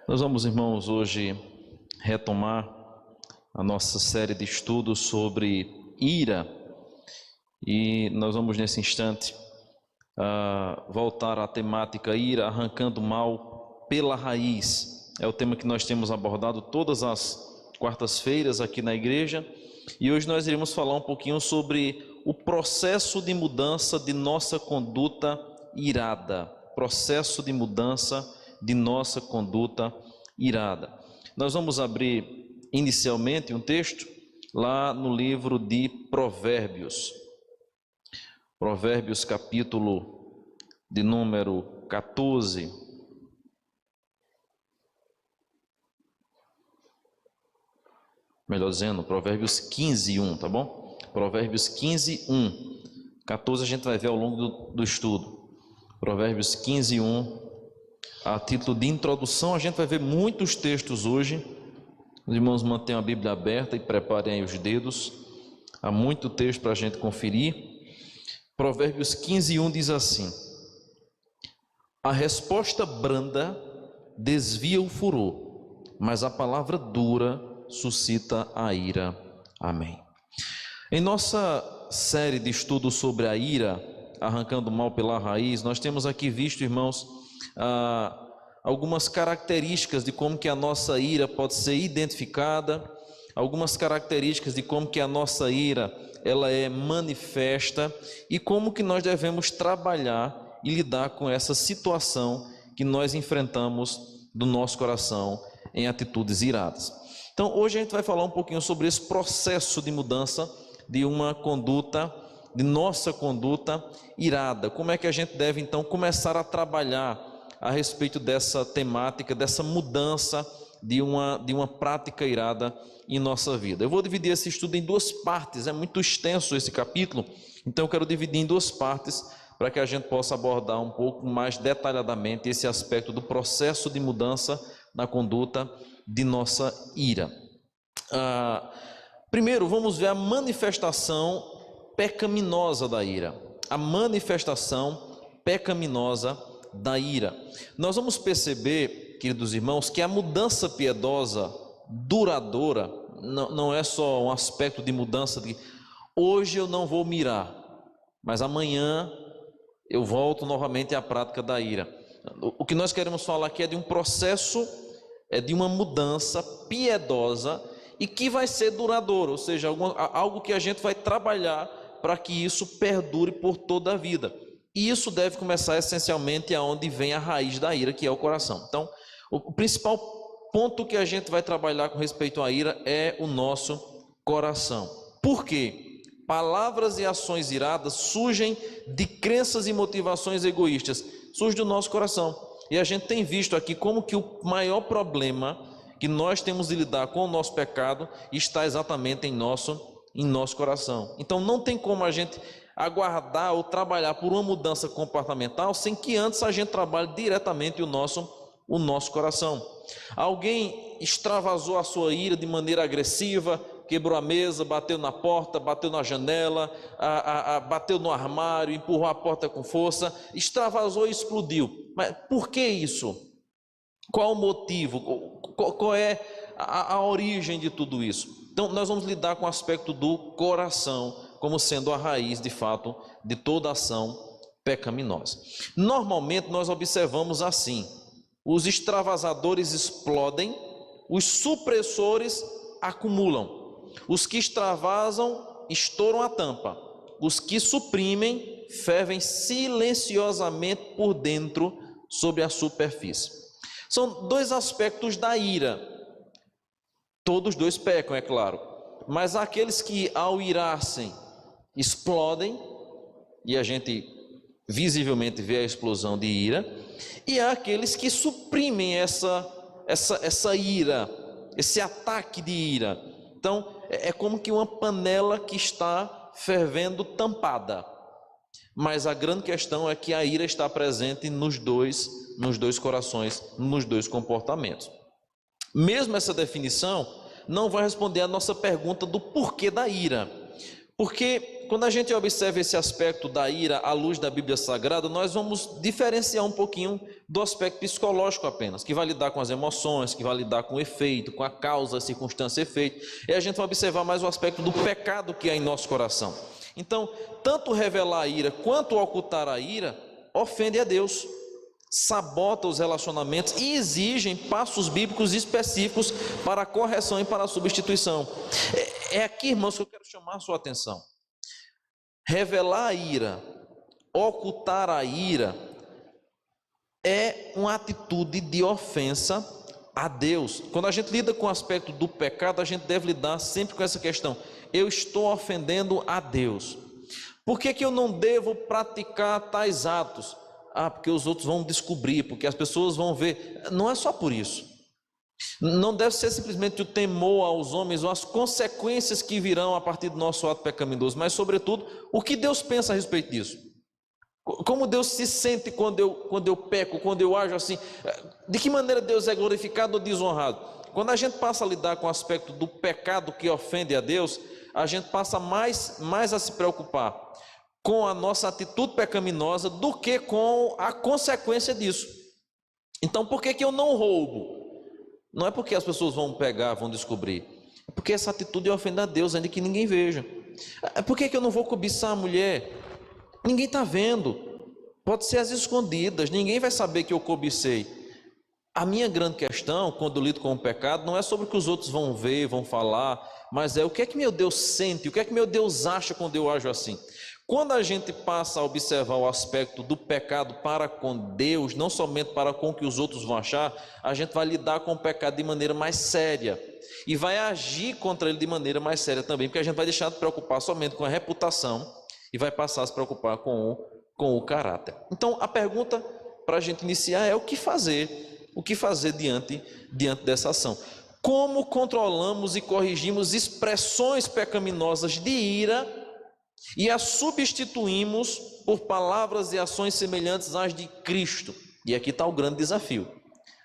Nós vamos, irmãos, hoje retomar a nossa série de estudos sobre ira e nós vamos nesse instante voltar à temática ira, arrancando o mal pela raiz. É o tema que nós temos abordado todas as quartas-feiras aqui na igreja e hoje nós iremos falar um pouquinho sobre o processo de mudança de nossa conduta irada. Processo de mudança de nossa conduta irada. Nós vamos abrir inicialmente um texto lá no livro de Provérbios. Provérbios capítulo de número 14. Melhor dizendo, Provérbios 15:1, tá bom? Provérbios 15:1. 14 a gente vai ver ao longo do estudo. Provérbios 15:1. A título de introdução, a gente vai ver muitos textos hoje. Os irmãos mantenham a Bíblia aberta e preparem aí os dedos. Há muito texto para a gente conferir. Provérbios 15:1 diz assim: a resposta branda desvia o furor, mas a palavra dura suscita a ira. Amém. Em nossa série de estudos sobre a ira, arrancando o mal pela raiz, nós temos aqui visto, irmãos, algumas características de como que a nossa ira pode ser identificada, algumas características de como que a nossa ira ela é manifesta e como que nós devemos trabalhar e lidar com essa situação que nós enfrentamos do nosso coração em atitudes iradas. Então hoje a gente vai falar um pouquinho sobre esse processo de mudança de uma conduta, de nossa conduta irada. Como é que a gente deve então começar a trabalhar a respeito dessa temática, dessa mudança de uma prática irada em nossa vida. Eu vou dividir esse estudo em duas partes, é muito extenso esse capítulo, então eu quero dividir em duas partes para que a gente possa abordar um pouco mais detalhadamente esse aspecto do processo de mudança na conduta de nossa ira. Primeiro, vamos ver a manifestação pecaminosa da ira. A manifestação pecaminosa da ira. Nós vamos perceber, queridos irmãos, que a mudança piedosa duradoura não é só um aspecto de mudança de hoje eu não vou mirar, mas amanhã eu volto novamente à prática da ira. O que nós queremos falar aqui é de um processo, é de uma mudança piedosa e que vai ser duradouro, ou seja, algo que a gente vai trabalhar para que isso perdure por toda a vida. E isso deve começar essencialmente aonde vem a raiz da ira, que é o coração. Então, o principal ponto que a gente vai trabalhar com respeito à ira é o nosso coração. Por quê? Palavras e ações iradas surgem de crenças e motivações egoístas, surgem do nosso coração. E a gente tem visto aqui como que o maior problema que nós temos de lidar com o nosso pecado está exatamente em nosso coração. Então não tem como a gente aguardar ou trabalhar por uma mudança comportamental sem que antes a gente trabalhe diretamente o nosso coração. Alguém extravasou a sua ira de maneira agressiva, quebrou a mesa, bateu na porta, bateu na janela, bateu no armário, empurrou a porta com força, extravasou e explodiu. Mas por que isso? Qual o motivo? Qual é a origem de tudo isso? Então nós vamos lidar com o aspecto do coração como sendo a raiz, de fato, de toda ação pecaminosa. Normalmente nós observamos assim: os extravasadores explodem, os supressores acumulam. Os que extravasam estouram a tampa. Os que suprimem fervem silenciosamente por dentro sobre a superfície. São dois aspectos da ira. Todos dois pecam, é claro. Mas aqueles que ao irarem explodem, e a gente visivelmente vê a explosão de ira, e há aqueles que suprimem essa ira, esse ataque de ira. Então é como que uma panela que está fervendo tampada, mas a grande questão é que a ira está presente nos dois corações, nos dois comportamentos. Mesmo essa definição não vai responder a nossa pergunta do porquê da ira. Porque quando a gente observa esse aspecto da ira à luz da Bíblia Sagrada, nós vamos diferenciar um pouquinho do aspecto psicológico apenas, que vai lidar com as emoções, que vai lidar com o efeito, com a causa, circunstância, efeito. E a gente vai observar mais o aspecto do pecado que há em nosso coração. Então, tanto revelar a ira quanto ocultar a ira ofende a Deus, sabota os relacionamentos e exigem passos bíblicos específicos para a correção e para a substituição. É aqui, irmãos, que eu quero chamar a sua atenção. Revelar a ira, ocultar a ira, é uma atitude de ofensa a Deus. Quando a gente lida com o aspecto do pecado, a gente deve lidar sempre com essa questão: eu estou ofendendo a Deus. Por que eu não devo praticar tais atos? Porque os outros vão descobrir, porque as pessoas vão ver. Não é só por isso. Não deve ser simplesmente o temor aos homens ou as consequências que virão a partir do nosso ato pecaminoso, mas sobretudo o que Deus pensa a respeito disso. Como Deus se sente quando eu peco, quando eu ajo assim. De que maneira Deus é glorificado ou desonrado? Quando a gente passa a lidar com o aspecto do pecado que ofende a Deus, a gente passa mais a se preocupar com a nossa atitude pecaminosa do que com a consequência disso. Então, por que eu não roubo? Não é porque as pessoas vão pegar, vão descobrir. É porque essa atitude ofende a Deus, ainda que ninguém veja. Por que eu não vou cobiçar a mulher? Ninguém está vendo. Pode ser às escondidas, ninguém vai saber que eu cobicei. A minha grande questão, quando eu lido com o pecado, não é sobre o que os outros vão ver, vão falar, mas é o que é que meu Deus sente, o que é que meu Deus acha quando eu ajo assim. Quando a gente passa a observar o aspecto do pecado para com Deus, não somente para com o que os outros vão achar, a gente vai lidar com o pecado de maneira mais séria e vai agir contra ele de maneira mais séria também, porque a gente vai deixar de preocupar somente com a reputação e vai passar a se preocupar com o caráter. Então, a pergunta para a gente iniciar é o que fazer? O que fazer diante dessa ação? Como controlamos e corrigimos expressões pecaminosas de ira e as substituímos por palavras e ações semelhantes às de Cristo? E aqui está o grande desafio: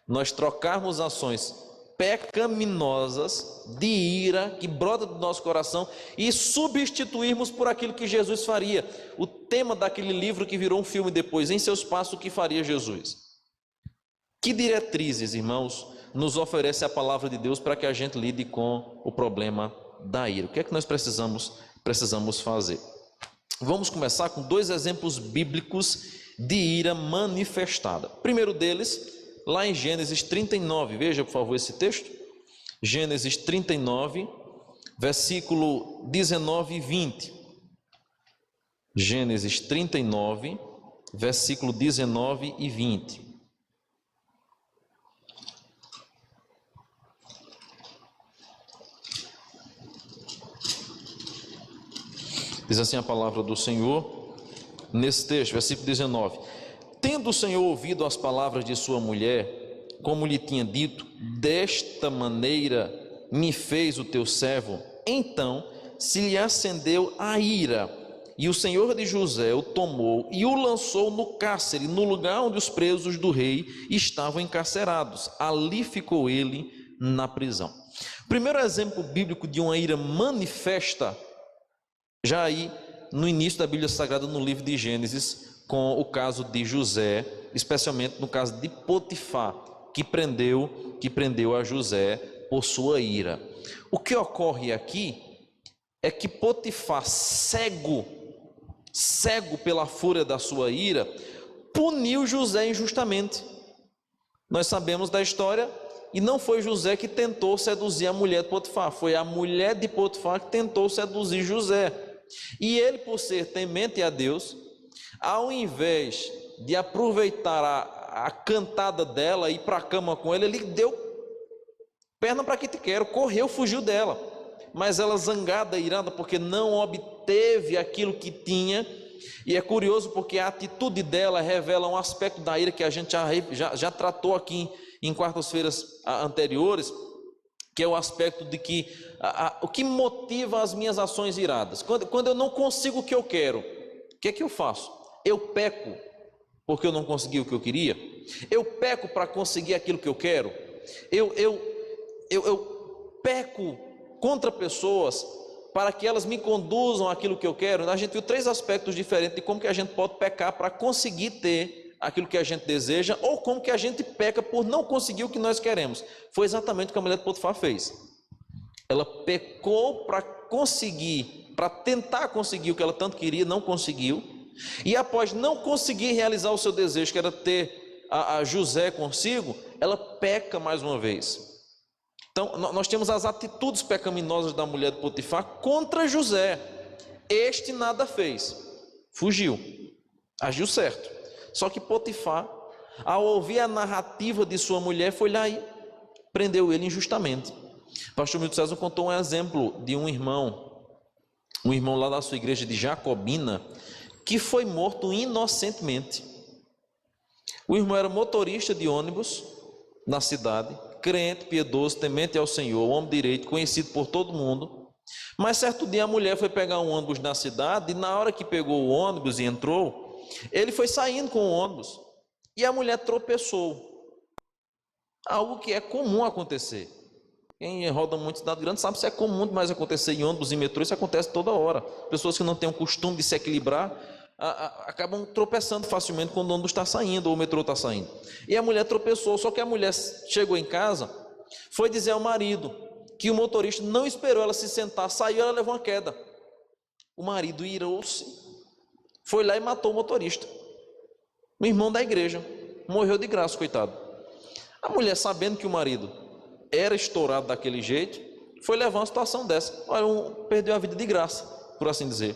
nós trocarmos ações pecaminosas de ira que brota do nosso coração e substituirmos por aquilo que Jesus faria. O tema daquele livro que virou um filme depois: Em Seus Passos, o que faria Jesus? Que diretrizes, irmãos, nos oferece a palavra de Deus para que a gente lide com o problema da ira? O que é que nós precisamos fazer? Vamos começar com 2 exemplos bíblicos de ira manifestada. O primeiro deles, lá em Gênesis 39, veja por favor esse texto. Gênesis 39, versículo 19 e 20. Gênesis 39, versículo 19 e 20. Diz assim a palavra do Senhor, nesse texto, versículo 19: Tendo o Senhor ouvido as palavras de sua mulher, como lhe tinha dito, desta maneira me fez o teu servo, então se lhe acendeu a ira, e o Senhor de José o tomou e o lançou no cárcere, no lugar onde os presos do rei estavam encarcerados. Ali ficou ele na prisão. Primeiro exemplo bíblico de uma ira manifesta, já aí no início da Bíblia Sagrada, no livro de Gênesis, com o caso de José, especialmente no caso de Potifar, que prendeu a José por sua ira. O que ocorre aqui é que Potifar, cego pela fúria da sua ira, puniu José injustamente. Nós sabemos da história, e não foi José que tentou seduzir a mulher de Potifar, foi a mulher de Potifar que tentou seduzir José. E ele, por ser temente a Deus, ao invés de aproveitar a cantada dela e ir para a cama com ele, ele deu perna para que te quero, correu, fugiu dela. Mas ela, zangada, irada, porque não obteve aquilo que tinha. E é curioso porque a atitude dela revela um aspecto da ira que a gente já tratou aqui em quartas-feiras anteriores, que é o aspecto de que o que motiva as minhas ações iradas. Quando eu não consigo o que eu quero, o que é que eu faço? Eu peco porque eu não consegui o que eu queria. Eu peco para conseguir aquilo que eu quero. Eu peco contra pessoas para que elas me conduzam àquilo que eu quero. A gente viu 3 aspectos diferentes de como que a gente pode pecar para conseguir ter aquilo que a gente deseja, ou como que a gente peca por não conseguir o que nós queremos. Foi exatamente o que a mulher de Potifar fez. Ela pecou para conseguir, para tentar conseguir o que ela tanto queria, não conseguiu. E após não conseguir realizar o seu desejo, que era ter a José consigo, ela peca mais uma vez. Então, nós temos as atitudes pecaminosas da mulher de Potifar contra José. Este nada fez, fugiu, agiu certo. Só que Potifar, ao ouvir a narrativa de sua mulher, foi lá e prendeu ele injustamente. O pastor Milton César contou um exemplo de um irmão lá da sua igreja de Jacobina, que foi morto inocentemente. O irmão era motorista de ônibus na cidade, crente, piedoso, temente ao Senhor, homem direito, conhecido por todo mundo. Mas certo dia a mulher foi pegar um ônibus na cidade, e na hora que pegou o ônibus e entrou, ele foi saindo com o ônibus, e a mulher tropeçou. Algo que é comum acontecer. Quem roda muito em cidade grande sabe que isso é comum demais acontecer em ônibus e metrô, isso acontece toda hora. Pessoas que não têm o costume de se equilibrar, acabam tropeçando facilmente quando o ônibus está saindo ou o metrô está saindo. E a mulher tropeçou, só que a mulher chegou em casa, foi dizer ao marido que o motorista não esperou ela se sentar, saiu, ela levou uma queda. O marido irou-se, foi lá e matou o motorista. O irmão da igreja, morreu de graça, coitado. A mulher, sabendo que o marido era estourado daquele jeito, foi levar uma situação dessa. Olha, perdeu a vida de graça, por assim dizer.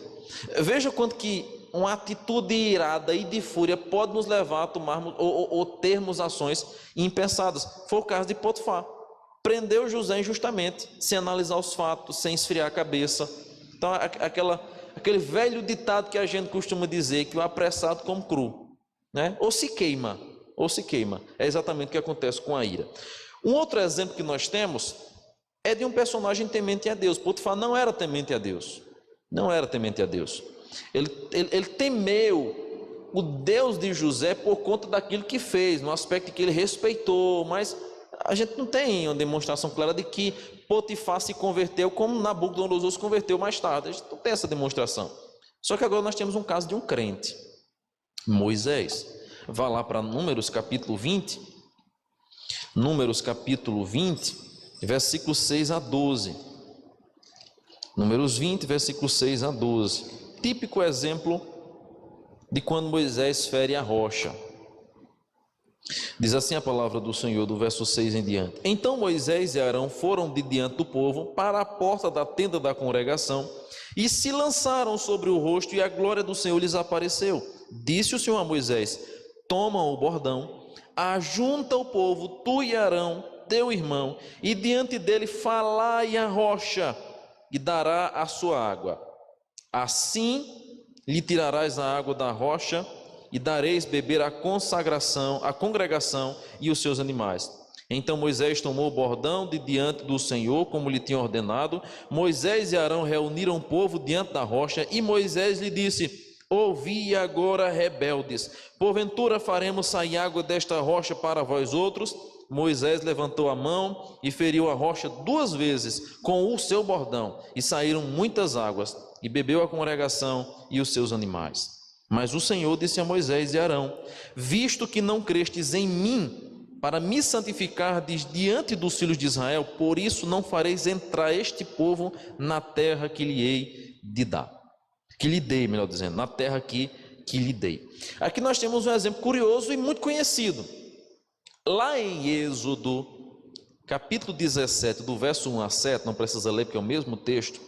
Veja quanto que uma atitude irada e de fúria pode nos levar a tomarmos ou termos ações impensadas. Foi o caso de Potifar. Prendeu José injustamente, sem analisar os fatos, sem esfriar a cabeça. Então, aquele velho ditado que a gente costuma dizer, que o apressado come cru, né? Ou se queima. É exatamente o que acontece com a ira. Um outro exemplo que nós temos é de um personagem temente a Deus. Potifar não era temente a Deus. Ele temeu o Deus de José por conta daquilo que fez, no aspecto que ele respeitou, mas a gente não tem uma demonstração clara de que Potifar se converteu como Nabucodonosor se converteu mais tarde. A gente não tem essa demonstração. Só que agora nós temos um caso de um crente, Moisés. Vá lá para Números capítulo 20. Números capítulo 20, versículos 6 a 12. Números 20, versículos 6 a 12. Típico exemplo de quando Moisés fere a rocha. Diz assim a palavra do Senhor, do verso 6 em diante. Então Moisés e Arão foram de diante do povo para a porta da tenda da congregação e se lançaram sobre o rosto, e a glória do Senhor lhes apareceu. Disse o Senhor a Moisés: toma o bordão, ajunta o povo, tu e Arão, teu irmão, e diante dele falai a rocha, e dará a sua água. Assim lhe tirarás a água da rocha, e dareis beber a congregação e os seus animais. Então Moisés tomou o bordão de diante do Senhor, como lhe tinha ordenado. Moisés e Arão reuniram o povo diante da rocha, e Moisés lhe disse: ouvi agora, rebeldes, porventura faremos sair água desta rocha para vós outros? Moisés levantou a mão e feriu a rocha 2 vezes com o seu bordão, e saíram muitas águas, e bebeu a congregação e os seus animais. Mas o Senhor disse a Moisés e Arão: visto que não crestes em mim, para me santificardes diante dos filhos de Israel, por isso não fareis entrar este povo na terra que lhe hei de dar. Que lhe dei, melhor dizendo, na terra que lhe dei. Aqui nós temos um exemplo curioso e muito conhecido. Lá em Êxodo, capítulo 17, do verso 1 a 7, não precisa ler porque é o mesmo texto,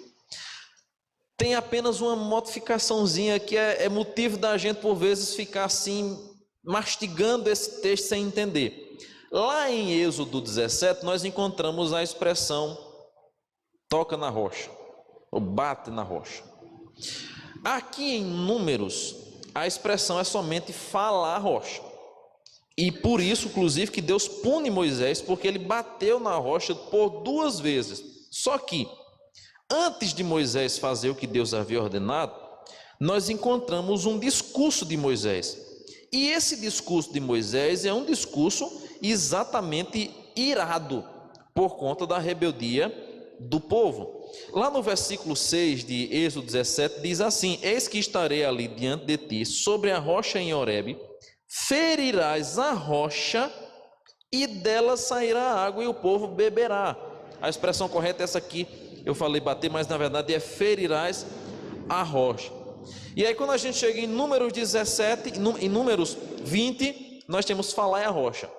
tem apenas uma modificaçãozinha que é motivo da gente por vezes ficar assim, mastigando esse texto sem entender. Lá em Êxodo 17, nós encontramos a expressão toca na rocha, ou bate na rocha. Aqui em Números, a expressão é somente falar a rocha. E por isso, inclusive, que Deus pune Moisés, porque ele bateu na rocha por 2 vezes. Só que, antes de Moisés fazer o que Deus havia ordenado, nós encontramos um discurso de Moisés. E esse discurso de Moisés é um discurso exatamente irado, por conta da rebeldia do povo. Lá no versículo 6 de Êxodo 17 diz assim: eis que estarei ali diante de ti, sobre a rocha em Horebe, ferirás a rocha e dela sairá água e o povo beberá. A expressão correta é essa aqui, eu falei bater, mas na verdade é ferirás a rocha. E aí quando a gente chega em Números 17, em Números 20, nós temos falar a rocha.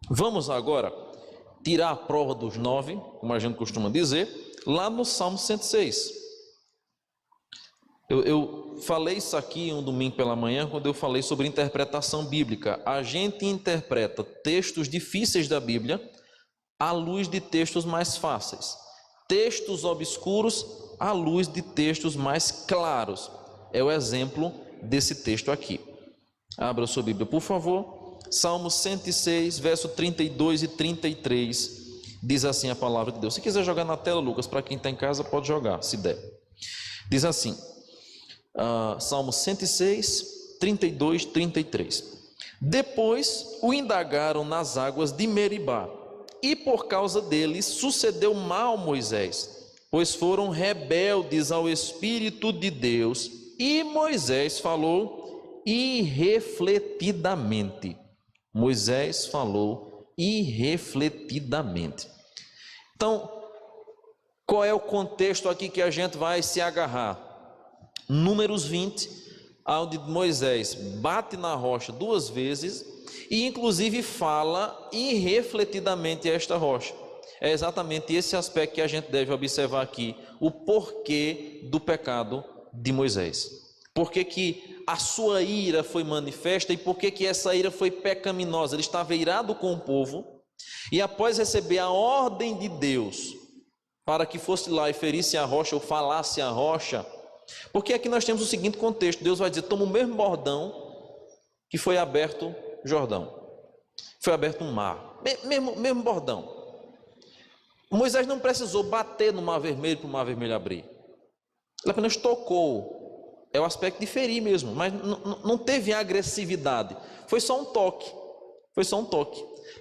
Vamos agora tirar a prova dos 9, como a gente costuma dizer, lá no Salmo 106. Eu falei isso aqui um domingo pela manhã, quando eu falei sobre interpretação bíblica. A gente interpreta textos difíceis da Bíblia à luz de textos mais fáceis, textos obscuros à luz de textos mais claros. É o exemplo desse texto aqui. Abra sua Bíblia, por favor. Salmo 106, verso 32 e 33, diz assim a palavra de Deus. Se quiser jogar na tela, Lucas, para quem está em casa, pode jogar, se der. Diz assim, Salmo 106, 32, 33. Depois o indagaram nas águas de Meribá, e por causa deles sucedeu mal Moisés, pois foram rebeldes ao Espírito de Deus, e Moisés falou irrefletidamente. Moisés falou irrefletidamente. Então, qual é o contexto aqui que a gente vai se agarrar? Números 20, onde Moisés bate na rocha 2 vezes e inclusive fala irrefletidamente esta rocha. É exatamente esse aspecto que a gente deve observar aqui, o porquê do pecado de Moisés. Por que a sua ira foi manifesta e por que essa ira foi pecaminosa? Ele estava irado com o povo e após receber a ordem de Deus para que fosse lá e ferisse a rocha ou falasse a rocha, porque aqui nós temos o seguinte contexto: Deus vai dizer, toma o mesmo bordão que foi aberto Jordão, foi aberto um mar, mesmo bordão. Moisés não precisou bater no mar vermelho para o mar vermelho abrir, ele apenas tocou. É o aspecto de ferir mesmo, mas não teve agressividade, foi só um toque,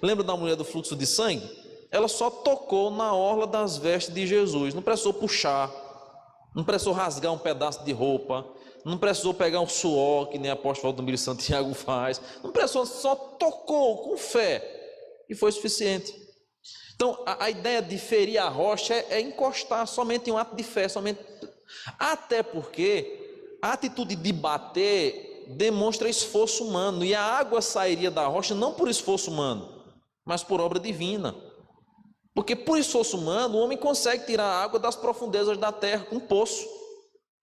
Lembra da mulher do fluxo de sangue? Ela só tocou na orla das vestes de Jesus, não precisou puxar, não precisou rasgar um pedaço de roupa, não precisou pegar um suor, que nem a apóstolo do Santiago faz, não precisou, só tocou com fé, e foi suficiente. Então, a ideia de ferir a rocha é encostar somente em um ato de fé, até porque a atitude de bater demonstra esforço humano, e a água sairia da rocha não por esforço humano, mas por obra divina. Porque por esforço humano, o homem consegue tirar a água das profundezas da terra com poço.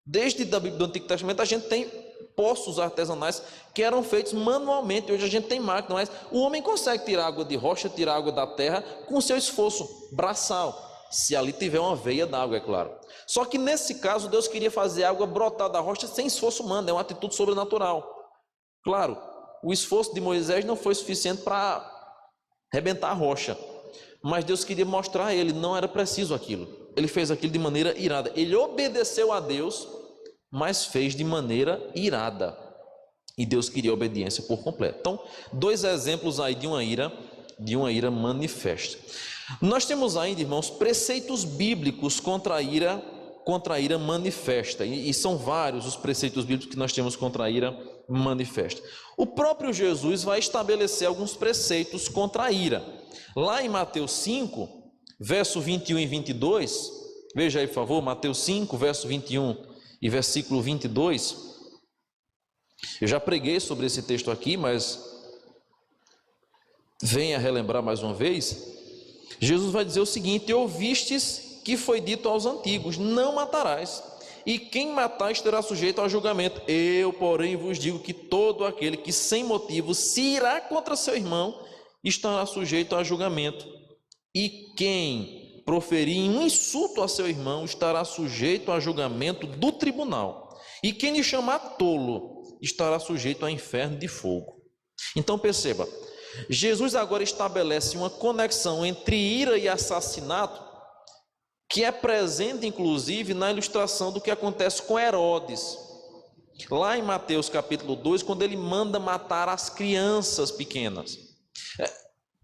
Desde a Bíblia do Antigo Testamento a gente tem poços artesanais que eram feitos manualmente. Hoje a gente tem máquina, mas o homem consegue tirar água de rocha, tirar água da terra com seu esforço braçal, se ali tiver uma veia d'água, é claro. Só que nesse caso Deus queria fazer a água brotar da rocha sem esforço humano, é uma atitude sobrenatural. Claro, o esforço de Moisés não foi suficiente para arrebentar a rocha, mas Deus queria mostrar a ele, não era preciso aquilo. Ele fez aquilo de maneira irada, ele obedeceu a Deus, mas fez de maneira irada, e Deus queria obediência por completo. Então, 2 exemplos aí de uma ira manifesta. Nós temos ainda, irmãos, preceitos bíblicos contra a ira manifesta, e são vários os preceitos bíblicos que nós temos contra a ira manifesta. O próprio Jesus vai estabelecer alguns preceitos contra a ira. Lá em Mateus 5, verso 21 e 22, veja aí por favor, Mateus 5, verso 21 e versículo 22, eu já preguei sobre esse texto aqui, mas venha relembrar mais uma vez. Jesus vai dizer o seguinte: ouvistes que foi dito aos antigos, não matarás, e quem matar terá sujeito ao julgamento. Eu, porém, vos digo que todo aquele que sem motivo se irá contra seu irmão, estará sujeito a julgamento, e quem proferir um insulto a seu irmão, estará sujeito a julgamento do tribunal, e quem lhe chamar tolo, estará sujeito ao inferno de fogo. Então perceba, Jesus agora estabelece uma conexão entre ira e assassinato, que é presente inclusive na ilustração do que acontece com Herodes, lá em Mateus capítulo 2, quando ele manda matar as crianças pequenas.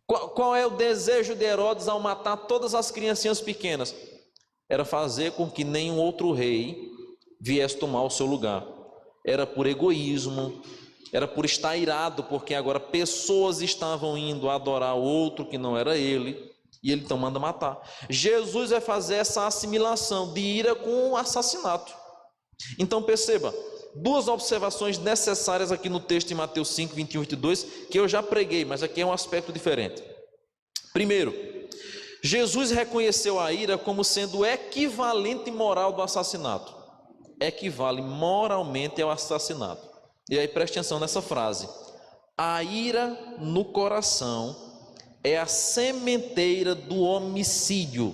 Qual é o desejo de Herodes ao matar todas as criancinhas pequenas? era fazer com que nenhum outro rei viesse tomar o seu lugar. Era por egoísmo, era por estar irado, porque agora pessoas estavam indo adorar outro que não era ele, e ele então manda matar. Jesus vai fazer essa assimilação de ira com o assassinato. Então perceba, duas observações necessárias aqui no texto de Mateus 5, 21 e 22, que eu já preguei, mas aqui é um aspecto diferente. Primeiro, Jesus reconheceu a ira como sendo o equivalente moral do assassinato. Equivale moralmente ao assassinato. E aí preste atenção nessa frase: a ira no coração é a sementeira do homicídio.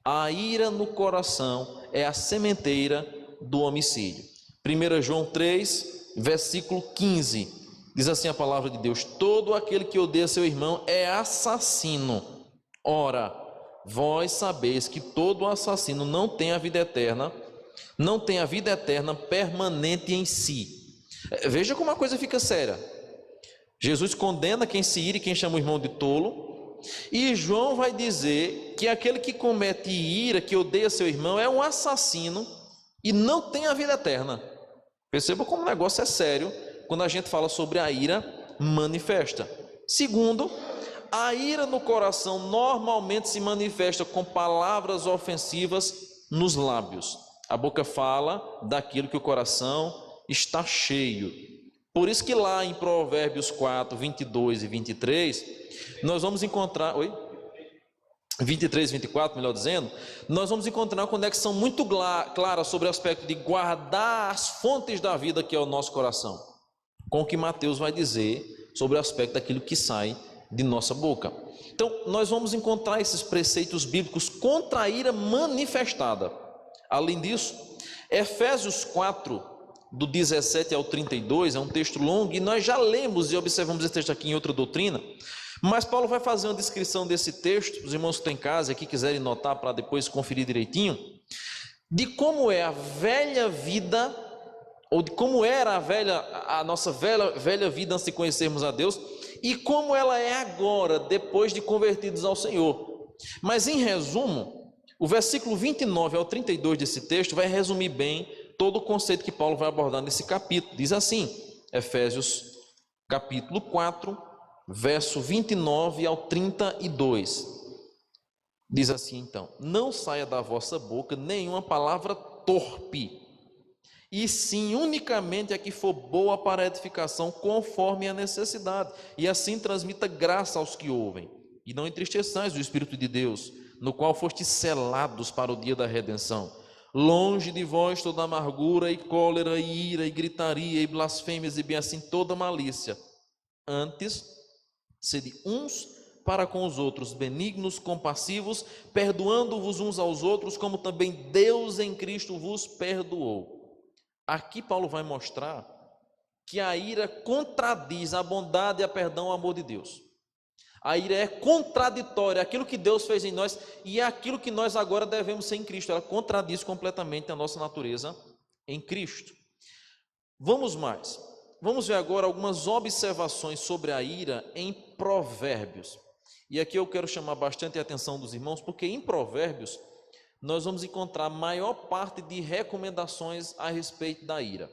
A ira no coração é a sementeira do homicídio. 1 João 3, versículo 15, diz assim a palavra de Deus: todo aquele que odeia seu irmão é assassino. Ora, vós sabeis que todo assassino não tem a vida eterna permanente em si. Veja como a coisa fica séria. Jesus condena quem se ira e quem chama o irmão de tolo, e João vai dizer que aquele que comete ira, que odeia seu irmão, é um assassino e não tem a vida eterna. Perceba como o negócio é sério quando a gente fala sobre a ira manifesta. Segundo, a ira no coração normalmente se manifesta com palavras ofensivas nos lábios. A boca fala daquilo que o coração está cheio. Por isso que lá em Provérbios 4, 22 e 23, nós vamos encontrar... 23 e 24, melhor dizendo, nós vamos encontrar uma conexão muito clara sobre o aspecto de guardar as fontes da vida, que é o nosso coração, com o que Mateus vai dizer sobre o aspecto daquilo que sai de nossa boca. Então, nós vamos encontrar esses preceitos bíblicos contra a ira manifestada. Além disso, Efésios 4, do 17 ao 32, é um texto longo, e nós já lemos e observamos esse texto aqui em outra doutrina, mas Paulo vai fazer uma descrição desse texto, os irmãos que estão em casa e que quiserem notar para depois conferir direitinho, de como é a velha vida, ou de como era a nossa velha vida antes de conhecermos a Deus, e como ela é agora, depois de convertidos ao Senhor. Mas em resumo, o versículo 29 ao 32 desse texto vai resumir bem todo o conceito que Paulo vai abordar nesse capítulo. Diz assim, Efésios capítulo 4, verso 29 ao 32. Diz assim então: não saia da vossa boca nenhuma palavra torpe, e sim unicamente a que for boa para a edificação, conforme a necessidade, e assim transmita graça aos que ouvem. E não entristeçais o Espírito de Deus, no qual fostes selados para o dia da redenção. Longe de vós toda amargura e cólera e ira e gritaria e blasfêmias e bem assim toda malícia. Antes, sede uns para com os outros benignos, compassivos, perdoando-vos uns aos outros, como também Deus em Cristo vos perdoou. Aqui Paulo vai mostrar que a ira contradiz a bondade e a perdão, o amor de Deus. A ira é contraditória, aquilo que Deus fez em nós e é aquilo que nós agora devemos ser em Cristo. Ela contradiz completamente a nossa natureza em Cristo. Vamos mais. Vamos ver agora algumas observações sobre a ira em Provérbios. E aqui eu quero chamar bastante a atenção dos irmãos, porque em Provérbios nós vamos encontrar a maior parte de recomendações a respeito da ira.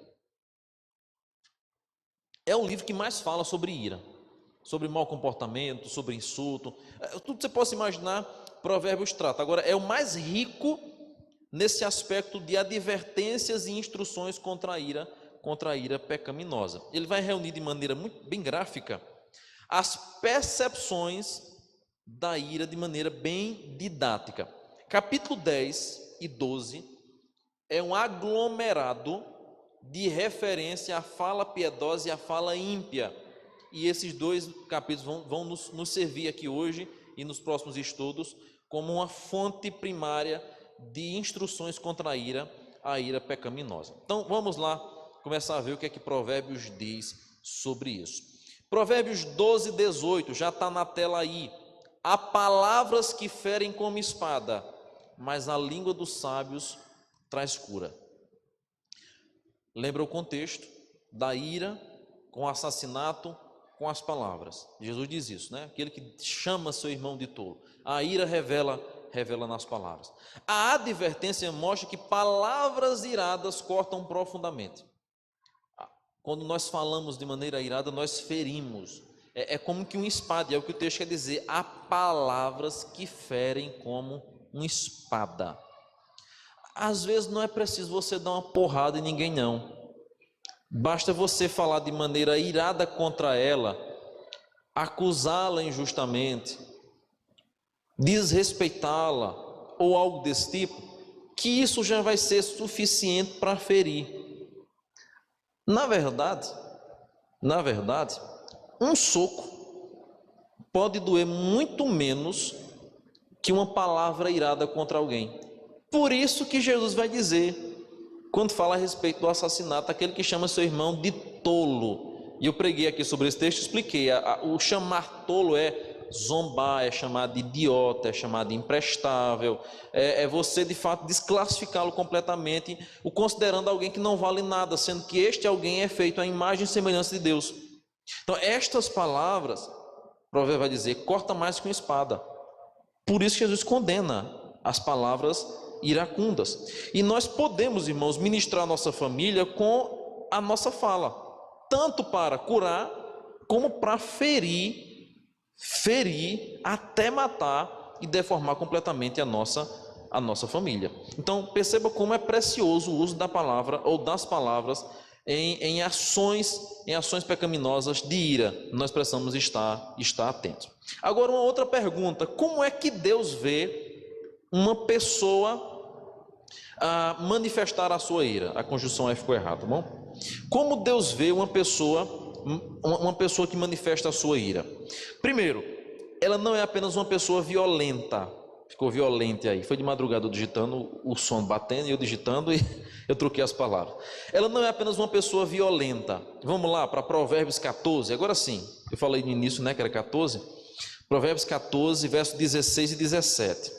É o livro que mais fala sobre ira, sobre mau comportamento, sobre insulto, tudo que você possa imaginar, Provérbios trata. Agora, é o mais rico nesse aspecto de advertências e instruções contra a ira pecaminosa. Ele vai reunir de maneira bem gráfica as percepções da ira de maneira bem didática. Capítulo 10 e 12 é um aglomerado de referência à fala piedosa e à fala ímpia. E esses dois capítulos vão nos servir aqui hoje e nos próximos estudos como uma fonte primária de instruções contra a ira pecaminosa. Então vamos lá começar a ver o que é que Provérbios diz sobre isso. Provérbios 12, 18, já está na tela aí. Há palavras que ferem como espada, mas a língua dos sábios traz cura. Lembra o contexto da ira com o assassinato, com as palavras. Jesus diz isso, né? Aquele que chama seu irmão de tolo. A ira revela revela nas palavras. A advertência mostra que palavras iradas cortam profundamente. Quando nós falamos de maneira irada, nós ferimos. É como que uma espada, é o que o texto quer dizer. Há palavras que ferem como uma espada. Às vezes não é preciso você dar uma porrada em ninguém, não. Basta você falar de maneira irada contra ela, acusá-la injustamente, desrespeitá-la ou algo desse tipo, que isso já vai ser suficiente para ferir. Na verdade, um soco pode doer muito menos que uma palavra irada contra alguém. Por isso que Jesus vai dizer, quando fala a respeito do assassinato, aquele que chama seu irmão de tolo. E eu preguei aqui sobre esse texto, expliquei, o chamar tolo é zombar, é chamar de idiota, é chamar de imprestável, é você de fato desclassificá-lo completamente, o considerando alguém que não vale nada, sendo que este alguém é feito à imagem e semelhança de Deus. Então estas palavras, o provérbio vai dizer, corta mais que uma espada. Por isso Jesus condena as palavras iracundas. E nós podemos, irmãos, ministrar a nossa família com a nossa fala, tanto para curar, como para ferir até matar e deformar completamente a nossa família. Então perceba como é precioso o uso da palavra ou das palavras em ações pecaminosas de ira. Nós precisamos estar atentos. Agora uma outra pergunta: como é que Deus vê uma pessoa manifestar a sua ira? A conjunção F ficou errada, tá bom? Como Deus vê uma pessoa que manifesta a sua ira? Primeiro, ela não é apenas uma pessoa violenta. Ficou violente aí. Foi de madrugada eu digitando, o som batendo e eu digitando, e eu troquei as palavras. Ela não é apenas uma pessoa violenta. Vamos lá para Provérbios 14. Agora sim, eu falei no início, né, que era 14. Provérbios 14, versos 16 e 17.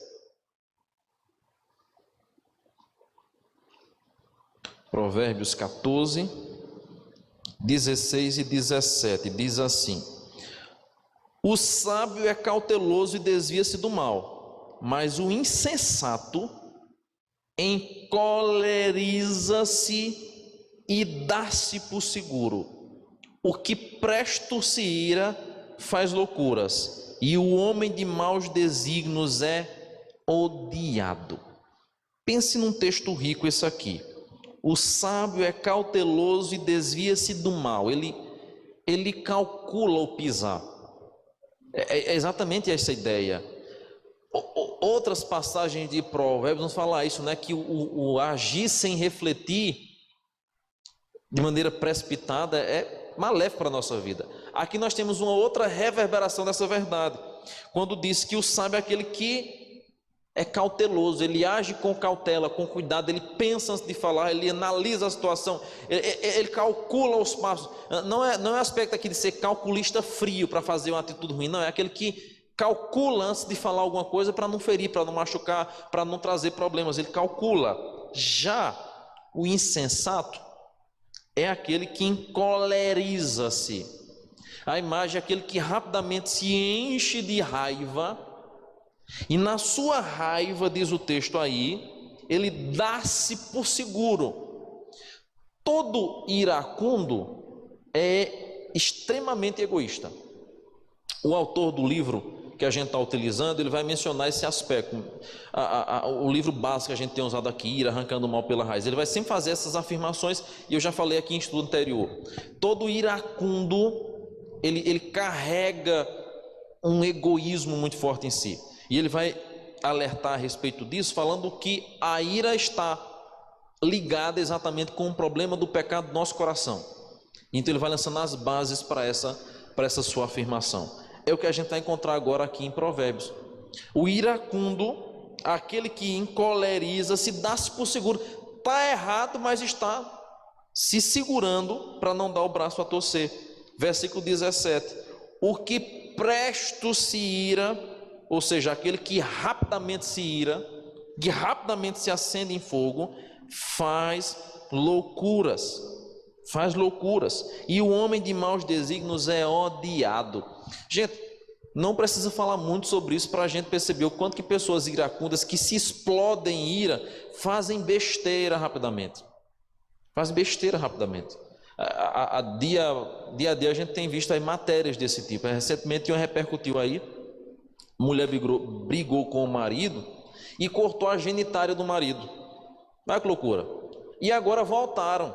Provérbios 14, 16 e 17, diz assim: o sábio é cauteloso e desvia-se do mal, mas o insensato encoleriza-se e dá-se por seguro. O que presto se ira faz loucuras, e o homem de maus desígnios é odiado. Pense num texto rico esse aqui. O sábio é cauteloso e desvia-se do mal. Ele calcula o pisar. É exatamente essa ideia. Outras passagens de Provérbios nos falam isso, né? Que o agir sem refletir de maneira precipitada é maléfico para a nossa vida. Aqui nós temos uma outra reverberação dessa verdade, quando diz que o sábio é aquele que é cauteloso, ele age com cautela, com cuidado, ele pensa antes de falar, ele analisa a situação, ele calcula os passos. Não é aspecto aqui de ser calculista frio para fazer uma atitude ruim, não, é aquele que calcula antes de falar alguma coisa para não ferir, para não machucar, para não trazer problemas, ele calcula. Já o insensato é aquele que encoleriza-se. A imagem é aquele que rapidamente se enche de raiva, e na sua raiva, diz o texto aí, ele dá-se por seguro. Todo iracundo é extremamente egoísta. O autor do livro que a gente está utilizando, ele vai mencionar esse aspecto. O livro básico que a gente tem usado aqui, Ira, Arrancando o Mal pela Raiz, ele vai sempre fazer essas afirmações, e eu já falei aqui em estudo anterior. Todo iracundo, ele carrega um egoísmo muito forte em si. E ele vai alertar a respeito disso, falando que a ira está ligada exatamente com o problema do pecado do nosso coração. Então ele vai lançando as bases para essa sua afirmação. É o que a gente vai encontrar agora aqui em Provérbios. O iracundo, aquele que encoleriza, se dá-se por seguro. Está errado, mas está se segurando para não dar o braço a torcer. Versículo 17. O que presto se ira, ou seja, aquele que rapidamente se ira, que rapidamente se acende em fogo, faz loucuras. E o homem de maus desígnios é odiado. Gente, Não precisa falar muito sobre isso para a gente perceber o quanto que pessoas iracundas que se explodem em ira fazem besteira rapidamente. Fazem besteira rapidamente. Dia a dia a gente tem visto aí matérias desse tipo. Recentemente repercutiu aí, mulher brigou com o marido e cortou a genitália do marido. Olha que loucura. E agora voltaram.